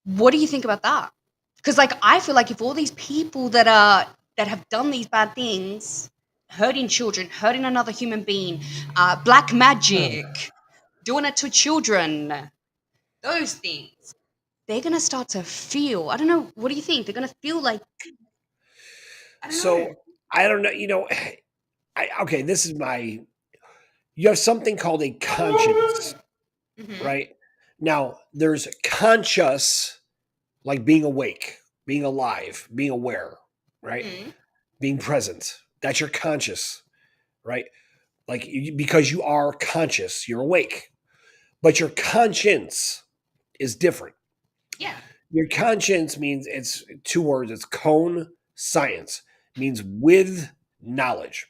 What do you think about that? Because like I feel like if all these people that have done these bad things, hurting children, hurting another human being, black magic, doing it to children, those things, they're gonna start to feel. I don't know. What do you think? They're gonna feel like I don't know. So I don't know. Okay, this is my. You have something called a conscience, Hmm. right? Now, there's conscious, like being awake, being alive, being aware, right? Mm. Being present. That's your conscious, right? Because you are conscious, you're awake. But your conscience is different. Yeah. Your conscience means it's two words. It's cone science, means with knowledge.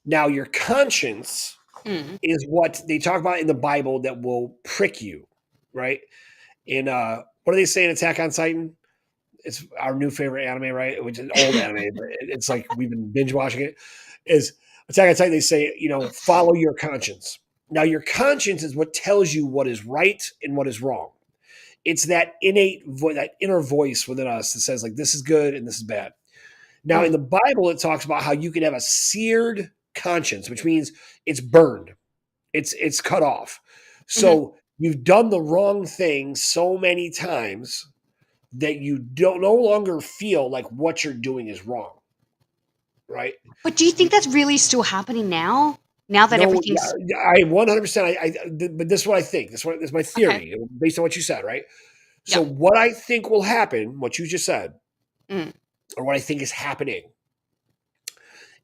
Now, your conscience Mm. is what they talk about in the Bible that will prick you, right? In what do they say in Attack on Titan? It's our new favorite anime, right? Which is an old anime, but it's like we've been binge watching it. Is Attack on Titan? They say, follow your conscience. Now, your conscience is what tells you what is right and what is wrong. It's that that inner voice within us that says like this is good and this is bad. Now, in Mm. the Bible, it talks about how you can have a seared conscience, which means it's burned, it's cut off. Hmm. So you've done the wrong thing so many times that you don't no longer feel like what you're doing is wrong, right? But do you think that's really still happening now? Now that No, everything's I 100%. But this is what I think. This is my okay. theory based on what you said, right? So Yeah. what I think will happen, what you just said, Mm. or what I think is happening,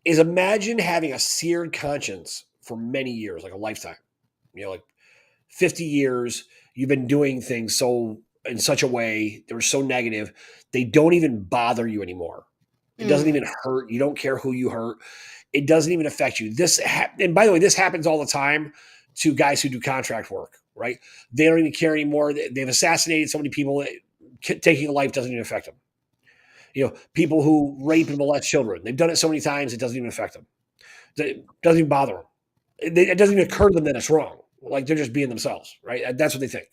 is imagine having a seared conscience for many years, like a lifetime. Like 50 years, you've been doing things so in such a way that were so negative, they don't even bother you anymore. It doesn't Mm. even hurt. You don't care who you hurt. It doesn't even affect you. And by the way, this happens all the time to guys who do contract work, right? They don't even care anymore. They've assassinated so many people. Taking a life doesn't even affect them. People who rape and molest children, they've done it so many times, it doesn't even affect them. It doesn't even bother them. It doesn't even occur to them that it's wrong. Like they're just being themselves, right? That's what they think.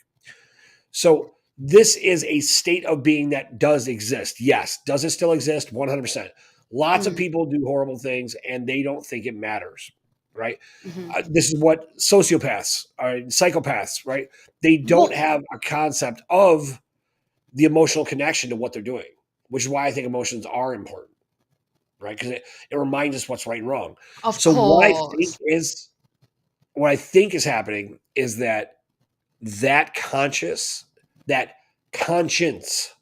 So this is a state of being that does exist. Yes. Does it still exist? 100%. Lots of Mm. people do horrible things and they don't think it matters, right? Hmm. This is what sociopaths are, psychopaths, right? They don't Well, have a concept of the emotional connection to what they're doing, which is why I think emotions are important, right? Because it reminds us what's right and wrong. of So course. what I think is happening is that conscious, that conscience,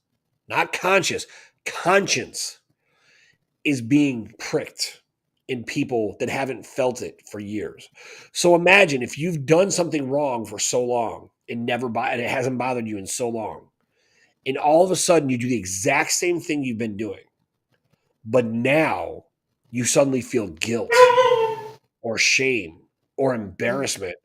not conscious, conscience is being pricked in people that haven't felt it for years. So imagine if you've done something wrong for so long and it hasn't bothered you in so long, and all of a sudden you do the exact same thing you've been doing, but now you suddenly feel guilt or shame or Mm. embarrassment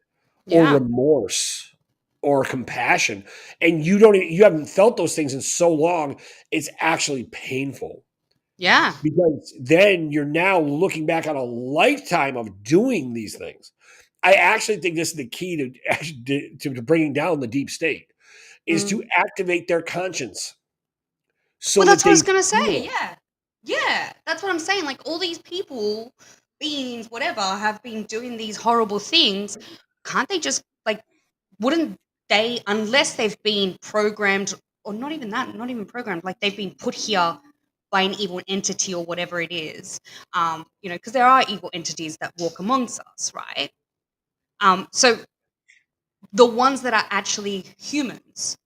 or Yeah. remorse or compassion, and you haven't felt those things in so long, it's actually painful Yeah. because then you're now looking back on a lifetime of doing these things. I actually think this is the key to bringing down the deep state is to Mm. activate their conscience Well, so that that's what I they was gonna say. feel. Yeah. Yeah. That's what I'm saying. Like all these people, beings, whatever, have been doing these horrible things. Can't they just like wouldn't they, unless they've been programmed, or not even that, not even programmed, like they've been put here by an evil entity or whatever it is, because there are evil entities that walk amongst us, right? So the ones that are actually humans,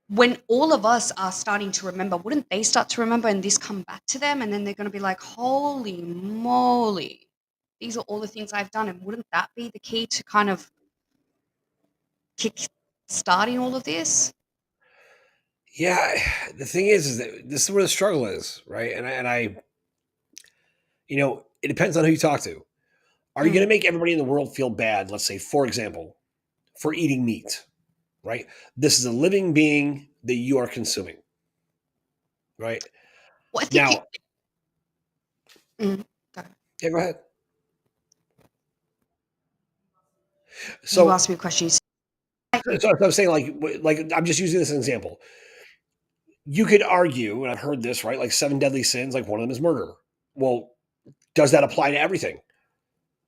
when all of us are starting to remember, wouldn't they start to remember and this come back to them? And then they're going to be like, holy moly, these are all the things I've done. And wouldn't that be the key to kind of kick starting all of this? Yeah, the thing is that this is where the struggle is, right? It depends on who you talk to. Are you going to Mm. make everybody in the world feel bad? Let's say, for example, for eating meat, right? This is a living being that you are consuming, right? Well, I think you. Now, Mm, go. Yeah, go ahead. You So, asked me a question. so I'm saying, like I'm just using this as an example. You could argue, and I've heard this, right? Like seven deadly sins, like one of them is murder. Well, does that apply to everything?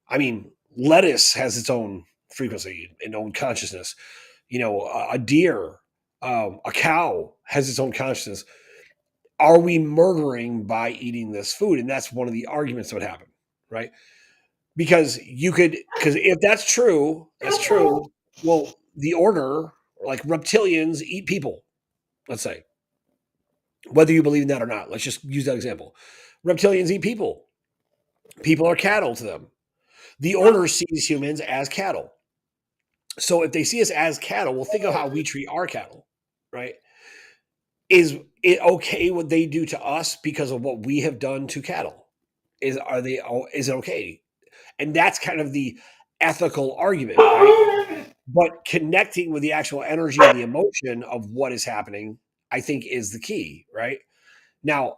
I mean, lettuce has its own frequency and own consciousness. A deer, a cow has its own consciousness. Are we murdering by eating this food? And that's one of the arguments that would happen, right? Because if that's true, that's true. Well, the order, like reptilians, eat people. Let's say, whether you believe in that or not. Let's just use that example. Reptilians eat people. People are cattle to them. The order sees humans as cattle. So if they see us as cattle, well, think of how we treat our cattle, right? Is it okay what they do to us because of what we have done to cattle? Is it okay? And that's kind of the ethical argument, right? But connecting with the actual energy and the emotion of what is happening, I think, is the key, right? Now,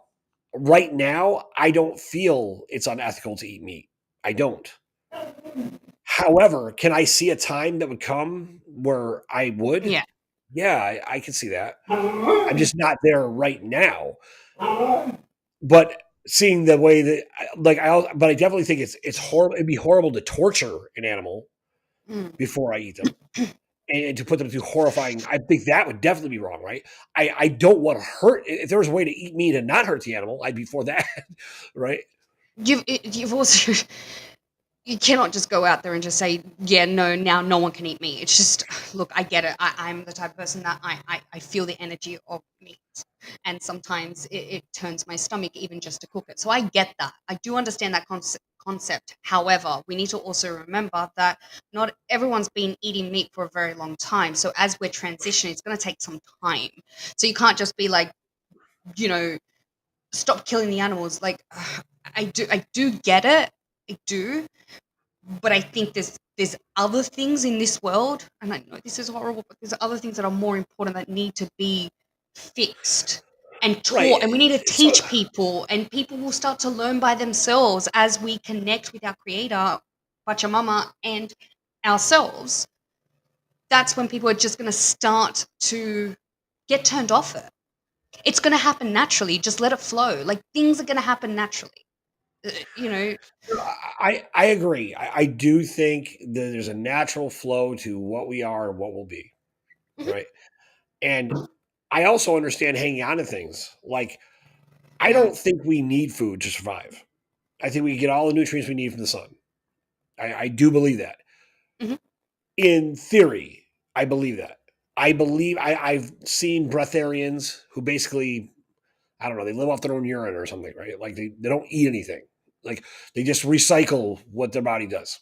right now, I don't feel it's unethical to eat meat. I don't. However, can I see a time that would come where I would? Yeah. Yeah, I can see that. I'm just not there right now. But seeing the way that, but I definitely think it's horrible. It'd be horrible to torture an animal Mm. before I eat them and to put them through horrifying. I think that would definitely be wrong, right? I don't want to hurt. If there was a way to eat meat and not hurt the animal, I'd be for that, right? You've also you cannot just go out there and just say, yeah, no, now no one can eat meat. It's just, look, I get it. I'm the type of person that I feel the energy of meat. And sometimes it turns my stomach even just to cook it. So I get that. I do understand that concept. However, we need to also remember that not everyone's been eating meat for a very long time. So as we're transitioning, it's going to take some time. So you can't just be like, you know, stop killing the animals. Like, I do get it. I do, but I think there's other things in this world, and I know this is horrible, but there's other things that are more important that need to be fixed and taught, Right. and we need to So teach people, and people will start to learn by themselves as we connect with our creator, Pachamama, and ourselves. That's when people are just going to start to get turned off it. It's going to happen naturally. Just let it flow. Like things are going to happen naturally. You know. I agree. I do think that there's a natural flow to what we are and what we'll be, Mhm. right? And I also understand hanging on to things. Like I Yeah. don't think we need food to survive. I think we get all the nutrients we need from the sun. I do believe that. Mhm. In theory, I believe that. I've seen breatharians who basically, I don't know, they live off their own urine or something, right? Like they don't eat anything. Like they just recycle what their body does.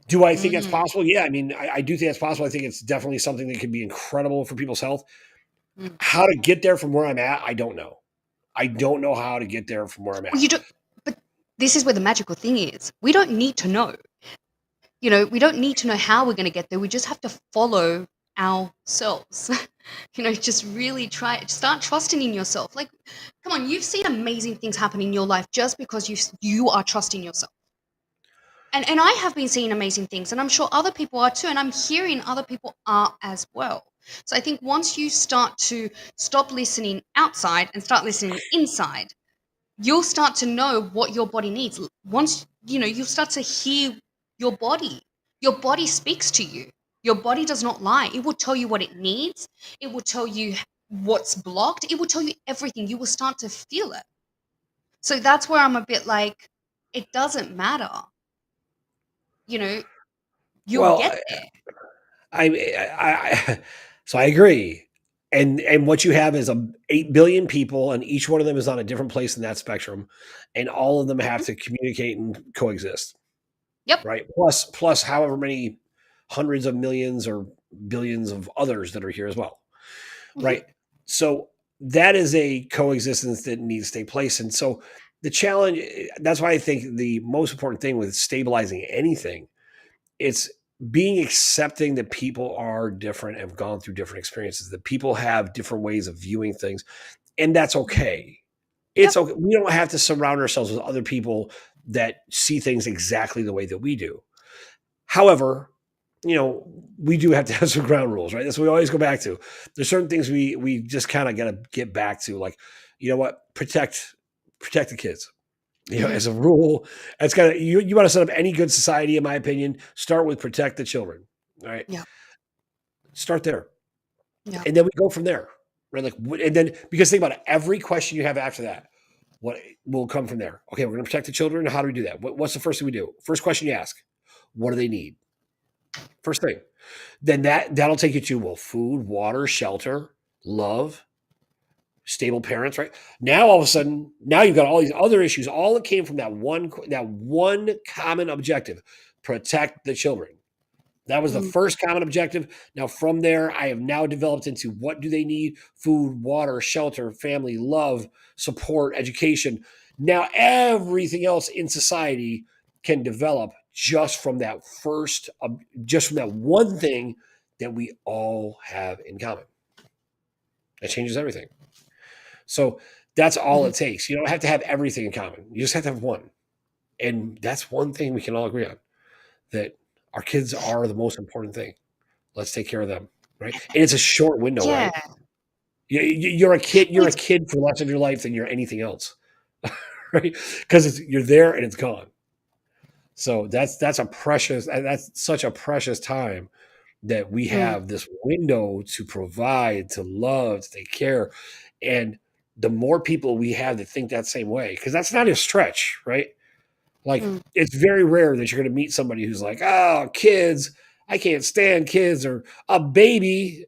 Do I think that's Mhm. possible? Yeah, I mean, I do think that's possible. I think it's definitely something that could be incredible for people's health. Mm. How to get there from where I'm at, I don't know. I don't know how to get there from where I'm Well, at. you don't, but this is where the magical thing is. We don't need to know. We don't need to know how we're going to get there. We just have to follow ourselves. Just really start trusting in yourself. Like, come on, you've seen amazing things happen in your life just because you are trusting yourself. And I have been seeing amazing things, and I'm sure other people are too, and I'm hearing other people are as well. So I think once you start to stop listening outside and start listening inside, you'll start to know what your body needs. Once you'll start to hear your body. Your body speaks to you. Your body does not lie. It will tell you what it needs. It will tell you what's blocked. It will tell you everything. You will start to feel it. So that's where I'm a bit like, it doesn't matter. You know, you'll Well, get there. I so I agree. And what you have is 8 billion people, and each one of them is on a different place in that spectrum, and all of them have Mhm. to communicate and coexist, Yep. right? Plus however many hundreds of millions or billions of others that are here as well, Mhm. right? So that is a coexistence that needs to take place. And so the challenge, that's why I think the most important thing with stabilizing anything, it's being accepting that people are different and have gone through different experiences, that people have different ways of viewing things, and that's okay. It's Yep. okay. We don't have to surround ourselves with other people that see things exactly the way that we do. However, we do have to have some ground rules, right? That's what we always go back to. There's certain things we just kind of got to get back to, like, protect the kids. Mhm. As a rule, it's got to you want to set up any good society, in my opinion. Start with protect the children, right? Yeah. Start there, Yeah. and then we go from there, right? Like, and then because think about it, every question you have after that, what will come from there? Okay, we're going to protect the children. How do we do that? What's the first thing we do? First question you ask: what do they need? First thing. Then that'll take you to, well, food, water, shelter, love, stable parents, right? Now all of a sudden, now you've got all these other issues, all that came from that one common objective: protect the children. That was the Mm. first common objective. Now from there, I have now developed into what do they need: food, water, shelter, family, love, support, education. Now everything else in society can develop just from that one thing that we all have in common. That changes everything. So that's all Mhm. it takes. You don't have to have everything in common. You just have to have one. And that's one thing we can all agree on, that our kids are the most important thing. Let's take care of them, right? And it's a short window, Yeah. right? You're a kid. Well, You're a kid for less of your life than you're anything else, right? Because you're there and it's gone. So that's such a precious time that we mm, have this window to provide, to love, to take care. And the more people we have that think that same way, because that's not a stretch, right? Like, mm. it's very rare that you're going to meet somebody who's like, oh, kids, I can't stand kids, or a baby.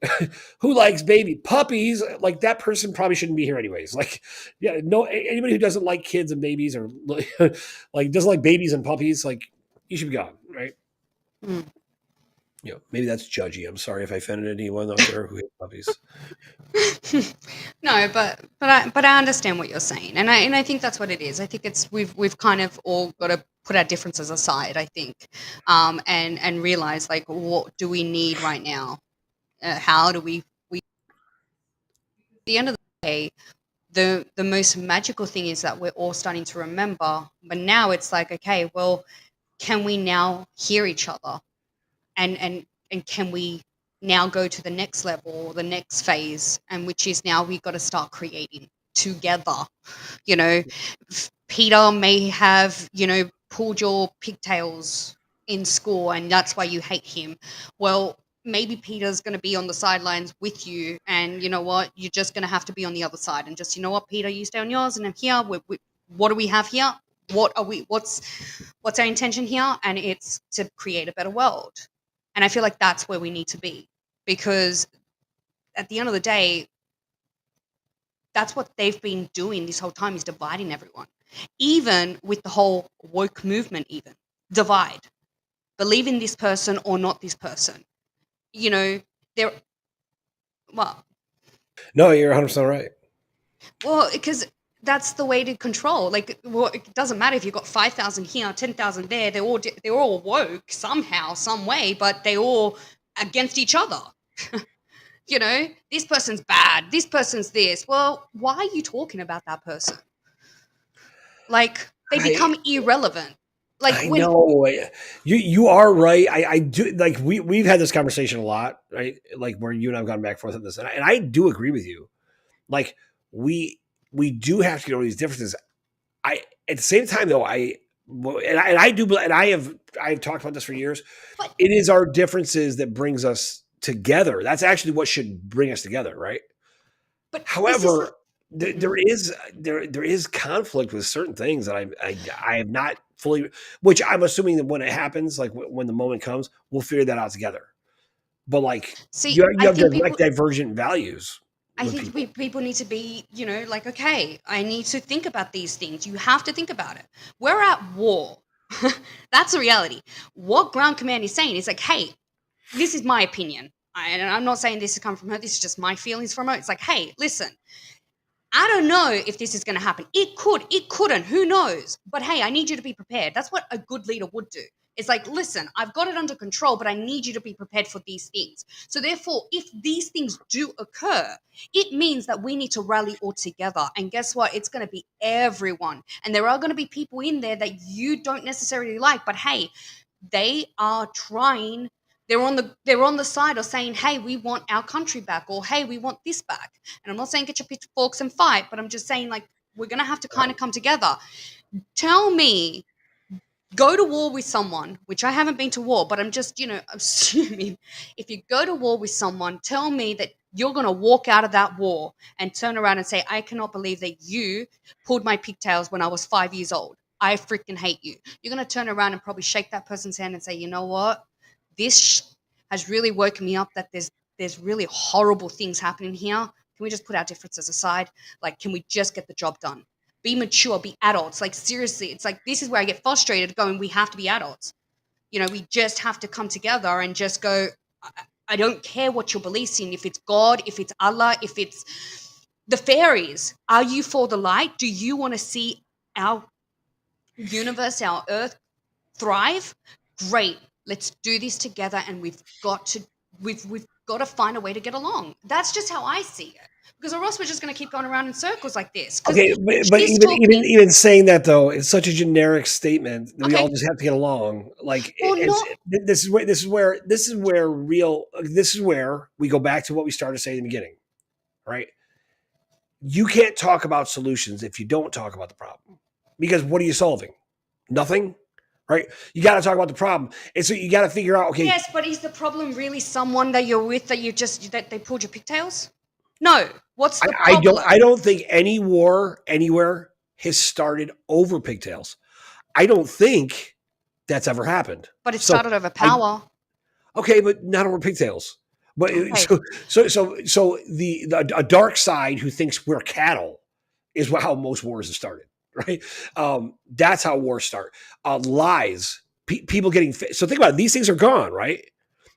Who likes baby puppies? Like, that person probably shouldn't be here anyways. Like, yeah, no, anybody who doesn't like kids and babies, or like doesn't like babies and puppies, like, you should be gone, right? Mm. Maybe that's judgy. I'm sorry if I offended anyone out there who hates puppies. No, but I understand what you're saying, and I think that's what it is. I think it's we've kind of all got to put our differences aside. I think, and realize, like, what do we need right now? How do we? At the end of the day, the most magical thing is that we're all starting to remember. But now it's like, okay, well, can we now hear each other? And can we now go to the next level or the next phase, and which is now we've got to start creating together. you know Peter may have pulled your pigtails in school, and that's why you hate him. Well, maybe Peter's going to be on the sidelines with you, and you know what, you're just going to have to be on the other side, and just, you know what, Peter, you stay on yours, and I'm here. What do we have here? What's our intention here? And it's to create a better world. And I feel like that's where we need to be, because at the end of the day, that's what they've been doing this whole time, is dividing everyone. Even with the whole woke movement, even divide, believe in this person or not this person. You know, they're well, No, you're 100% right. because that's the way to control. Like, well, it doesn't matter if you've got 5,000 here, 10,000 there. They're all woke somehow, some way, but they all against each other. This person's bad, this person's this. Well, why are you talking about that person? Like, they I become irrelevant. Like, I when know. You are right. I do, like, we've had this conversation a lot, right? Like, where you and I've gone back and forth on this, and I do agree with you. Like, we we do have to get over these differences. I At the same time, though, and I do, and I've talked about this for years. but It is our differences that brings us together. That's actually what should bring us together, right? this is the However, mhm. there is conflict with certain things that I have not fully, which I'm assuming that when it happens, like when the moment comes, we'll figure that out together. But like, See, you have direct divergent values I with think people. people need to be, like, okay, I need to think about these things. You have to think about it. We're at war. That's the reality. What ground command is saying is like, hey, this is my opinion. And I'm not saying this has come from her. This is just my feelings from her. It's like, hey, listen, I don't know if this is going to happen. It could, it couldn't. Who knows? But hey, I need you to be prepared. That's what a good leader would do. It's like, listen, I've got it under control, but I need you to be prepared for these things. So therefore, if these things do occur, it means that we need to rally all together. And guess what? It's going to be everyone. And there are going to be people in there that you don't necessarily like, but hey, they are trying. They're on the side of saying, hey, we want our country back, or hey, we want this back. And I'm not saying get your pitchforks and fight, but I'm just saying, like, we're going to have to kind of come together. Tell me, go to war with someone, which I haven't been to war, but I'm just, assuming, if you go to war with someone, tell me that you're going to walk out of that war and turn around and say, I cannot believe that you pulled my pigtails when I was 5 years old. I freaking hate you. You're going to turn around and probably shake that person's hand and say, you know what? This has really woken me up that there's really horrible things happening here. Can we just put our differences aside? Like, can we just get the job done? Be mature, be adults. Like, seriously, it's like, this is where I get frustrated going, we have to be adults. We just have to come together and just go, I don't care what your beliefs in, if it's God, if it's Allah, if it's the fairies. Are you for the light? Do you want to see our universe, our earth thrive? Great. Let's do this together, and we've got to find a way to get along. That's just how I see it. Because or else we're just going to keep going around in circles like this. Because Okay, but she's talking. even saying that though, it's such a generic statement that we all Okay. just have to get along. Like Well, it's not. this is where we go back to what we started saying in the beginning, right? You can't talk about solutions if you don't talk about the problem, because what are you solving? Nothing, right? You got to talk about the problem, and so you got to figure out. Okay, Yes, but is the problem really someone that you're with that they pulled your pigtails? No. What's the problem? I don't think any war anywhere has started over pigtails. I don't think that's ever happened. But it So started over I power. okay, but not over pigtails. But Okay. so the a dark side who thinks we're cattle is how most wars have started, right? That's how wars start. Lies, people getting so think about it, these things are gone, right?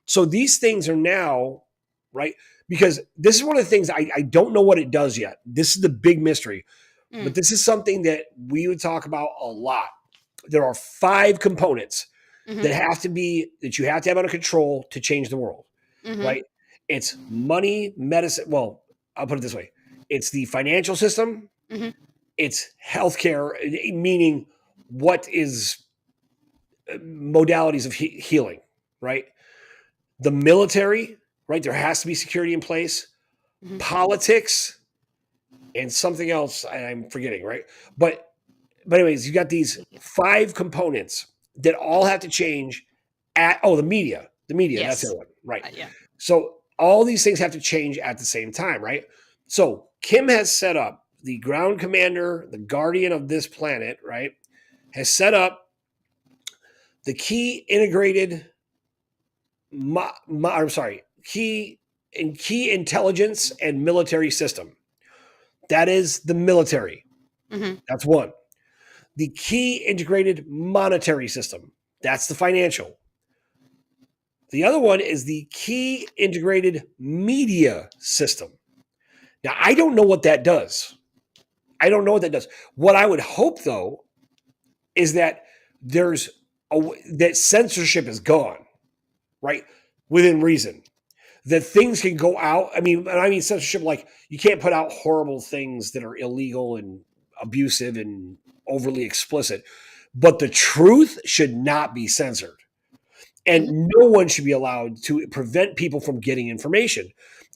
So these things are now right because this is one of the things I don't know what it does yet. This is the big mystery, but Mm, this is something that we would talk about a lot. There are 5 components mm-hmm, that you have to have under control to change the world, mm-hmm, right? It's money, medicine. Well, I'll put it this way: it's the financial system, mm-hmm. it's healthcare, meaning what is modalities of healing, right? The military, right? There has to be security in place. Mm-hmm. Politics and something else I'm forgetting, right? But anyways, you got these 5 components that all have to change at the media. The media, that's the Yes. other one. Right. Yeah. So all these things have to change at the same time, right? So Kim has set up the ground commander, the guardian of this planet, right? Has set up the key integrated I'm sorry, key intelligence and military system. That is the military. Mm-hmm. That's one. The key integrated monetary system. That's the financial. The other one is the key integrated media system. Now, I don't know what that does. I don't know what that does. What I would hope, though, is that there's that censorship is gone, right? Within reason. That things can go out. I mean censorship like you can't put out horrible things that are illegal and abusive and overly explicit, but the truth should not be censored. Mm-hmm. And no one should be allowed to prevent people from getting information.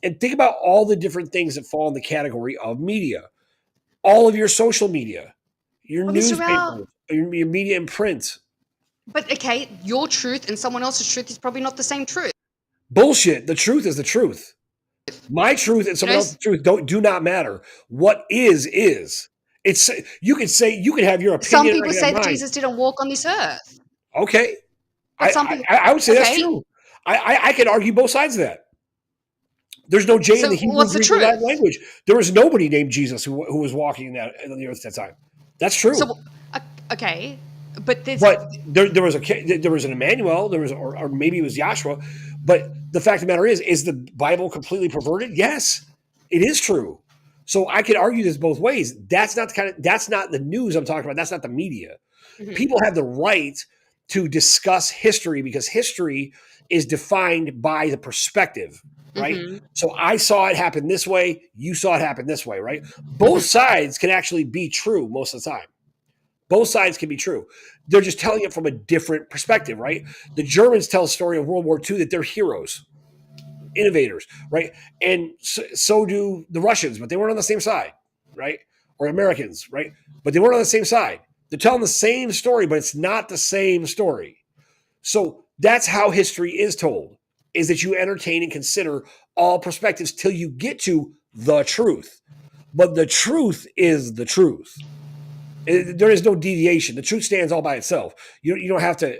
And think about all the different things that fall in the category of media. All of your social media, your But Mr. Rao, newspapers, your media in print. but okay, your truth and someone else's truth is probably not the same truth. Bullshit. The truth is the truth. My truth and You know, someone else's truth do not matter. What is. It's you can have your some opinion and I people can have say that mine. Jesus didn't walk on this earth, Okay. but some people, I would say that's okay, true. I could argue both sides of that. There's no J in the so Hebrew, what's the Greek, or Latin truth? language. There was nobody named Jesus who was walking in the earth at that time. That's true. So, uh, okay, but there's, But there was an Emmanuel. There was or maybe it was Joshua. But the fact of the matter is the Bible completely perverted? Yes, it is true. So I could argue this both ways. That's not the news I'm talking about. That's not the media. mhm, People have the right to discuss history because history is defined by the perspective, right? Mm-hmm. So I saw it happen this way, you saw it happen this way, right? Both Mm-hmm. sides can actually be true most of the time. Both sides can be true. They're just telling it from a different perspective, right? The Germans tell a story of World War II that they're heroes, innovators, right? And so do the Russians, but they weren't on the same side, right? Or Americans, right? But they weren't on the same side. They're telling the same story, but it's not the same story. So that's how history is told, is that you entertain and consider all perspectives till you get to the truth. But the truth is the truth. There is no deviation. The truth stands all by itself. You don't have to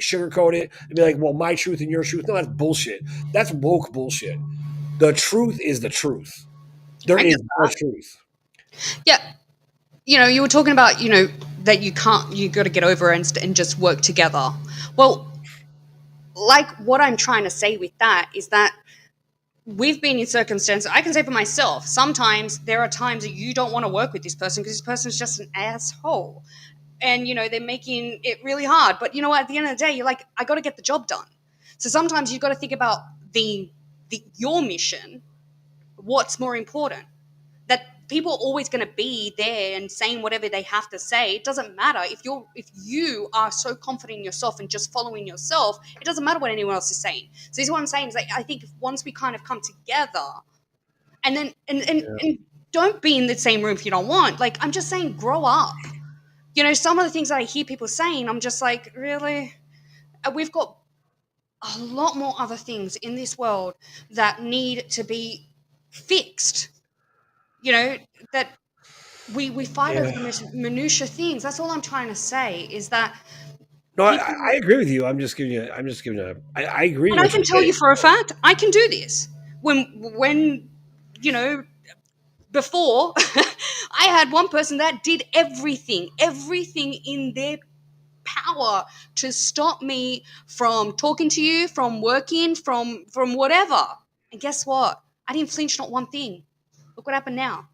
sugarcoat it and be like, well, my truth and your truth. No, that's bullshit. That's woke bullshit. The truth is the truth. There I get is the that. truth. Yeah. You were talking about, that you got to get over and just work together. Well, like what I'm trying to say with that is that we've been in circumstances. I can say for myself, sometimes there are times that you don't want to work with this person because this person is just an asshole. And, they're making it really hard. But you know what? At the end of the day, you're like, I got to get the job done. So sometimes you've got to think about your mission. What's more important? That people are always going to be there and saying whatever they have to say. It doesn't matter if you are so confident in yourself and just following yourself. It doesn't matter what anyone else is saying. So this is what I'm saying is, like, I think if once we kind of come together and then Yeah. and don't be in the same room if you don't want. Like, I'm just saying, grow up. Some of the things that I hear people saying, I'm just like, really? We've got a lot more other things in this world that need to be fixed. You know that we fight over Yeah. the most minutia things. That's all I'm trying to say is that No, I people. agree with you. I'm just giving you. I agree And with I what can you're tell you saying. for a fact, I can do this. When you know before, I had one person that did everything in their power to stop me from talking to you, from working, from whatever. And guess what? I didn't flinch not one thing. Look what happened now.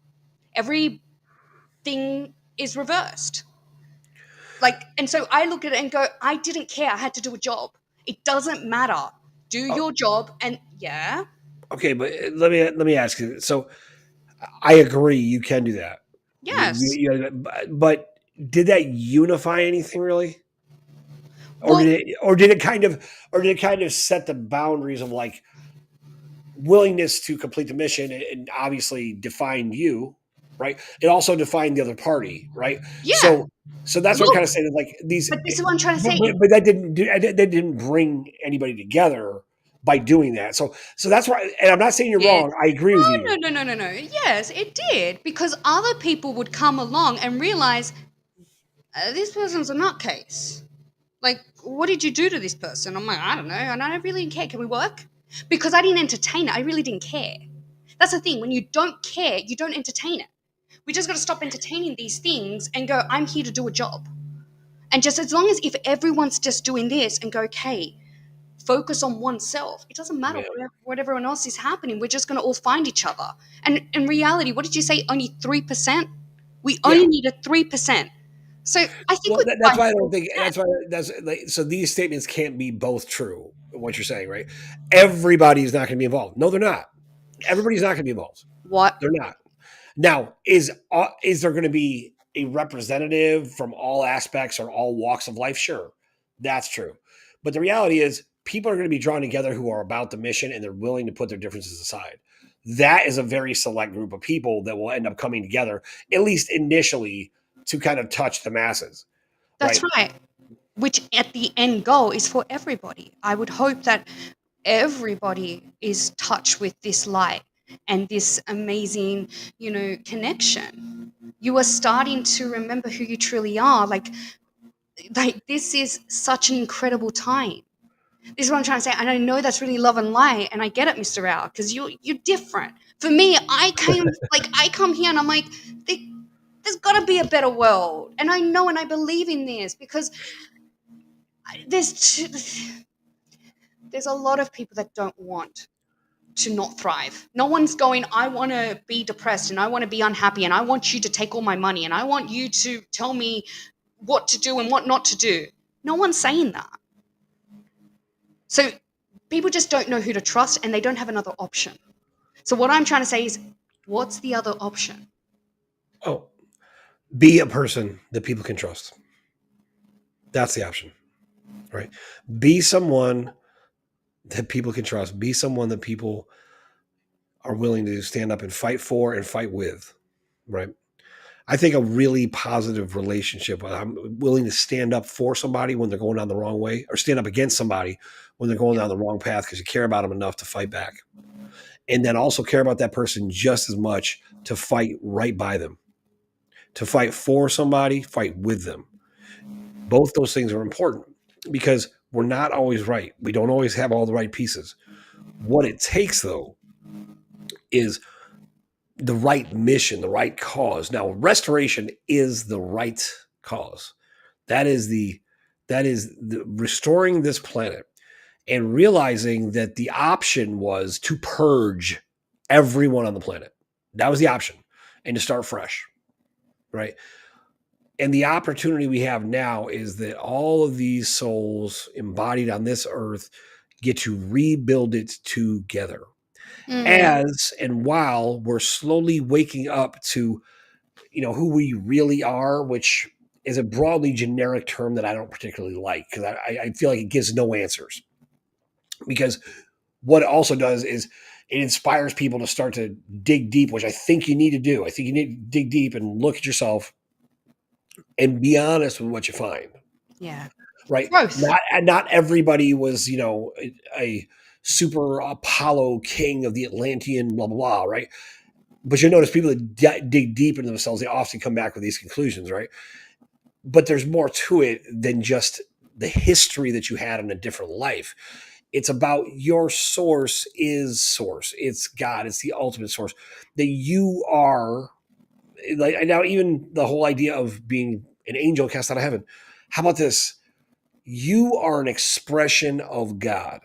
Everything is reversed. Like, and so I look at it and go, I didn't care. I had to do a job. It doesn't matter. Do Oh, your job, and yeah, okay, but let me ask you. So I agree, you can do that. yes. But did that unify anything really? Or Well, did it kind of set the boundaries of like willingness to complete the mission and obviously defined you, right? It also defined the other party, right? yeah. So that's what I'm Look, kind of saying. Like these, but this is what I'm trying to but, say. but, but that didn't bring anybody together by doing that. So that's why, and I'm not saying you're Yes. wrong. I agree with No, you. no, no, no, no, no. Yes, it did because other people would come along and realize this person's a nutcase. Like, what did you do to this person? I'm like, I don't know, and I don't really care. Can we work? Because I didn't entertain it. I really didn't care. That's the thing. When you don't care, you don't entertain it. We just got to stop entertaining these things and go, I'm here to do a job. And just as long as if everyone's just doing this and go, okay, focus on oneself. It doesn't matter Yeah, what everyone else is happening. We're just going to all find each other. And in reality, what did you say? Only 3%? We yeah. only need a 3%. So I think Well, with that's why I don't think 5%, that's why that's like, so these statements can't be both true. What you're saying, right? Everybody's not going to be involved. No, they're not. Everybody's not going to be involved. what? They're not. Now, is there going to be a representative from all aspects or all walks of life? Sure, that's true. But the reality is, people are going to be drawn together who are about the mission and they're willing to put their differences aside. That is a very select group of people that will end up coming together, at least initially, to kind of touch the masses, That's right? right. Which at the end goal is for everybody. I would hope that everybody is touched with this light and this amazing, connection. You are starting to remember who you truly are. Like this is such an incredible time. This is what I'm trying to say. And I know that's really love and light, and I get it, Mr. Rao, because you're different. For me, I come here and I'm like, there's got to be a better world, and I know and I believe in this because there's there's a lot of people that don't want to not thrive. No one's going, I want to be depressed and I want to be unhappy and I want you to take all my money and I want you to tell me what to do and what not to do. No one's saying that. So people just don't know who to trust and they don't have another option. So what I'm trying to say is, what's the other option? Oh, be a person that people can trust. That's the option, right? Be someone that people can trust. Be someone that people are willing to stand up and fight for and fight with, right? I think a really positive relationship, I'm willing to stand up for somebody when they're going down the wrong way, or stand up against somebody when they're going down the wrong path because you care about them enough to fight back. And then also care about that person just as much to fight right by them, to fight for somebody, fight with them. Both those things are important because we're not always right. We don't always have all the right pieces. What it takes, though, is the right mission, the right cause. Now, restoration is the right cause. That is the restoring this planet and realizing that the option was to purge everyone on the planet. That was the option, and to start fresh, right? And the opportunity we have now is that all of these souls embodied on this earth get to rebuild it together. Mm, As and while we're slowly waking up to, who we really are, which is a broadly generic term that I don't particularly like because I feel like it gives no answers. Because what it also does is it inspires people to start to dig deep, which I think you need to do. I think you need to dig deep and look at yourself and be honest with what you find. yeah. Right? Growth. Not everybody was, a super Apollo king of the Atlantean, blah blah blah, right? But you notice people that dig deep into themselves, they often come back with these conclusions, right? But there's more to it than just the history that you had in a different life. It's about your source is source. It's God. It's the ultimate source that you are. Like now, even the whole idea of being an angel cast out of heaven. How about this? You are an expression of God.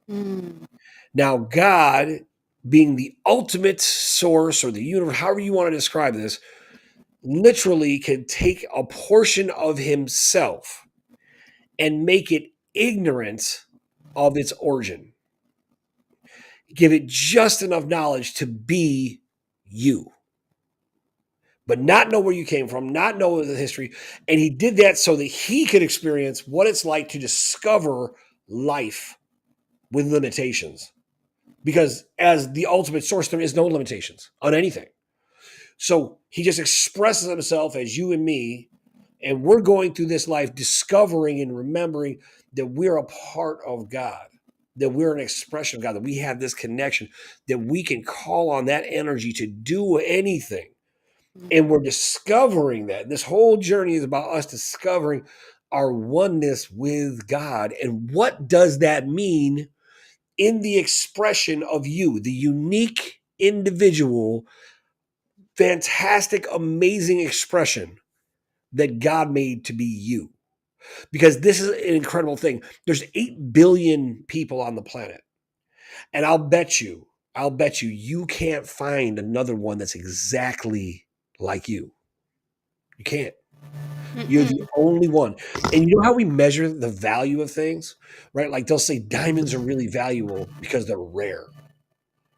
Mm, Now, God, being the ultimate source or the universe, however you want to describe this, literally can take a portion of himself and make it ignorant of its origin. Give it just enough knowledge to be you, but not know where you came from, not know the history. And he did that so that he could experience what it's like to discover life with limitations. Because as the ultimate source, there is no limitations on anything. So he just expresses himself as you and me, and we're going through this life discovering and remembering that we're a part of God, that we're an expression of God, that we have this connection, that we can call on that energy to do anything. And we're discovering that. This whole journey is about us discovering our oneness with God. And what does that mean in the expression of you, the unique individual, fantastic, amazing expression that God made to be you? Because this is an incredible thing. There's 8 billion people on the planet. And I'll bet you, you can't find another one that's exactly like you. You can't. You're the mm-mm. only one. And you know how we measure the value of things, right? Like they'll say diamonds are really valuable because they're rare,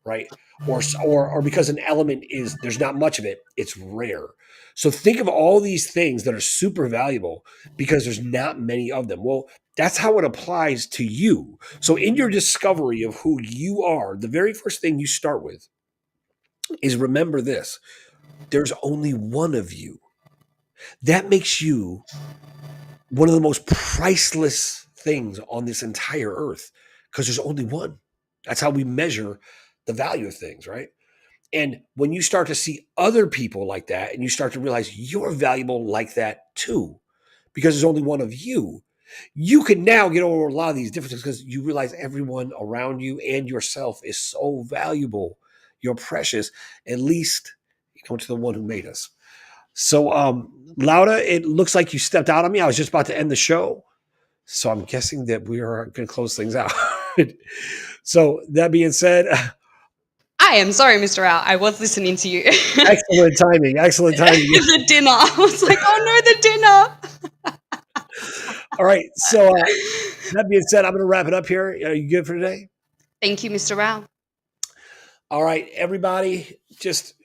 right? Or because an element is there's not much of it, it's rare. So think of all these things that are super valuable because there's not many of them. Well, that's how it applies to you. So in your discovery of who you are, the very first thing you start with is remember this. There's only one of you. That makes you one of the most priceless things on this entire earth because there's only one. That's how we measure the value of things, right? And when you start to see other people like that and you start to realize you're valuable like that too, because there's only one of you, you can now get over a lot of these differences because you realize everyone around you and yourself is so valuable. You're precious, at least to the one who made us. So, Laura, it looks like you stepped out on me. I was just about to end the show. So I'm guessing that we are going to close things out. So that being said, I am sorry, Mr. Al. I was listening to you. excellent timing. Excellent timing. The dinner. I was like, oh no, the dinner. All right. So that being said, I'm going to wrap it up here. Are you good for today? Thank you, Mr. Rao. All right, everybody, just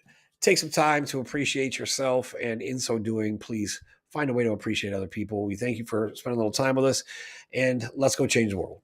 take some time to appreciate yourself. And in so doing, please find a way to appreciate other people. We thank you for spending a little time with us. And let's go change the world.